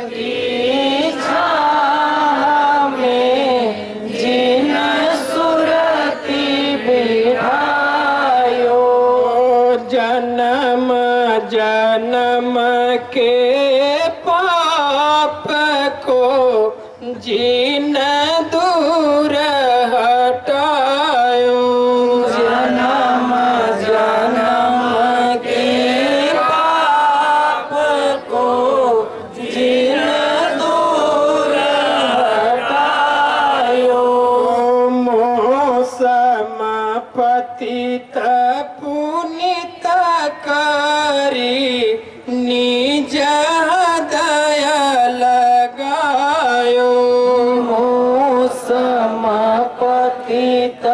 की छाह में के पाप को जीन दूर हटायो। जन्म जन्म के पाप को जीन दूर हटायो। मोसम पतित पुनित करी निज दया लगायो। मोसम पतित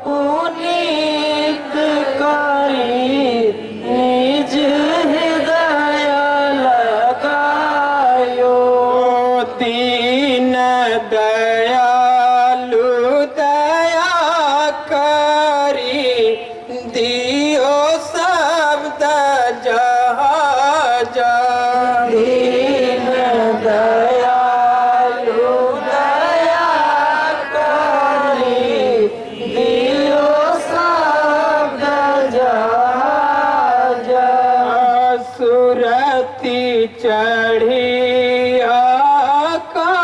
पुनित करी निज हृदय लगायो। दीन दयालु दया करी दियो शब्द जहाजा। दीन दयालु दया करी दियो शब्द जहाजा। सुरती चढ़ी आकाश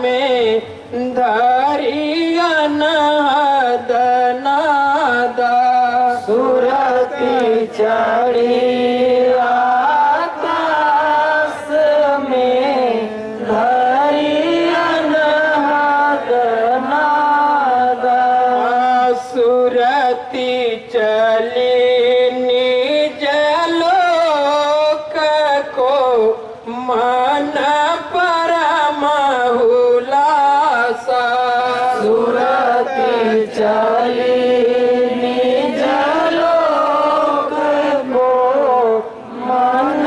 में धरियन दनादा। सुरती चढ़ी आकाश में धरियन दनादा। सुरती चली निज लोक को मन परम हुलासा। सुरती चली निज लोक को मन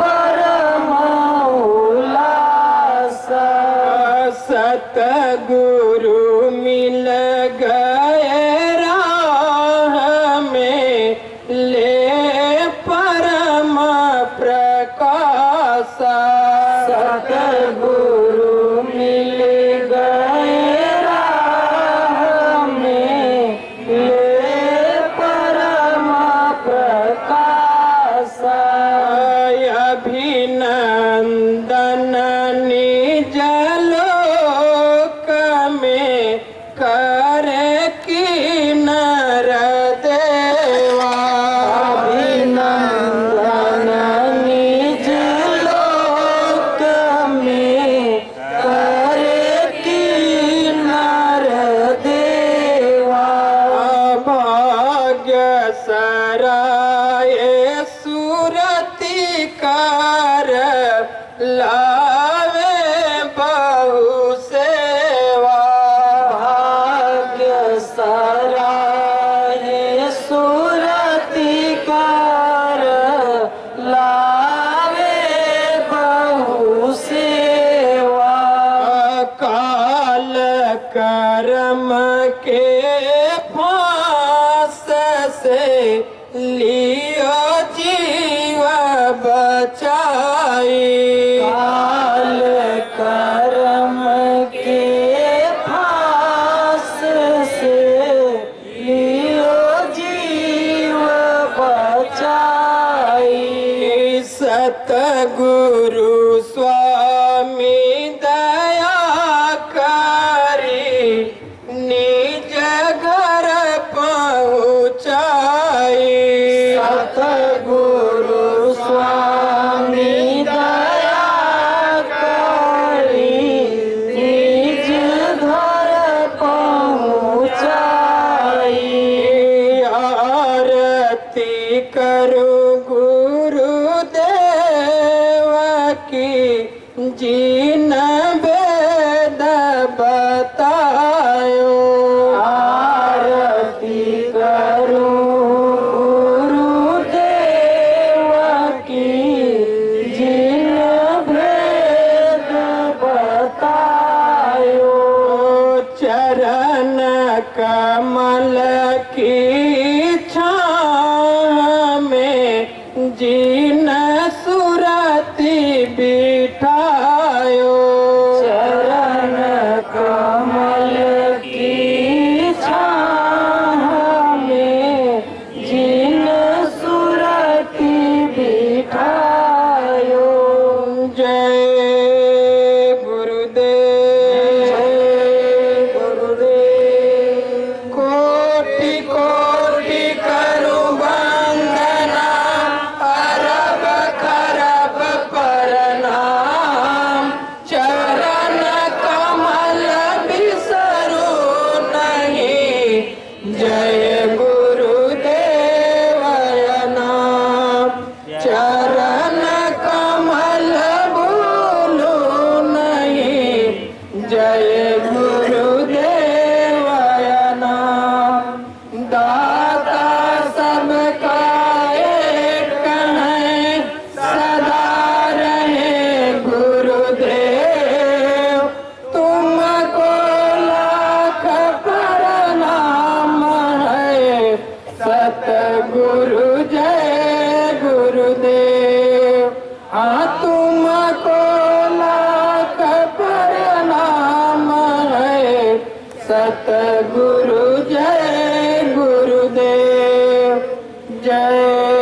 परम हुलासा। सतगुरु मिल गए राह में ले परम प्रकाशा। सतगुरु मिल गए राह में ले परम प्रकाशा। अभिनंदन निज लोक में कर किन्नर देवा। अभिनंदन निज लोक में कर किन्नर देवा। भाग्य सराय सुरति कर लावे बहु सेवा। भाग्य सराय सुरति कर लावे बहु सेवा। काल कर्म के फांस से लियो जीव बचाई। काल कर्म के फांस से लियो जीव बचाई। सतगुरु स्वामी दया करी निज घर पहुँचाई। सतगुरु स्वामी दया करी निज घर पहुँचाई। आरती करो गुरुदेव की जीन वेद बतायो। आरती करो गुरुदेव की जीन वेद बतायो। चरण कमल की छाँव में जीन सुरति बिठायो। चरण कमल की छाँव में जीन सुरति बिठायो। जय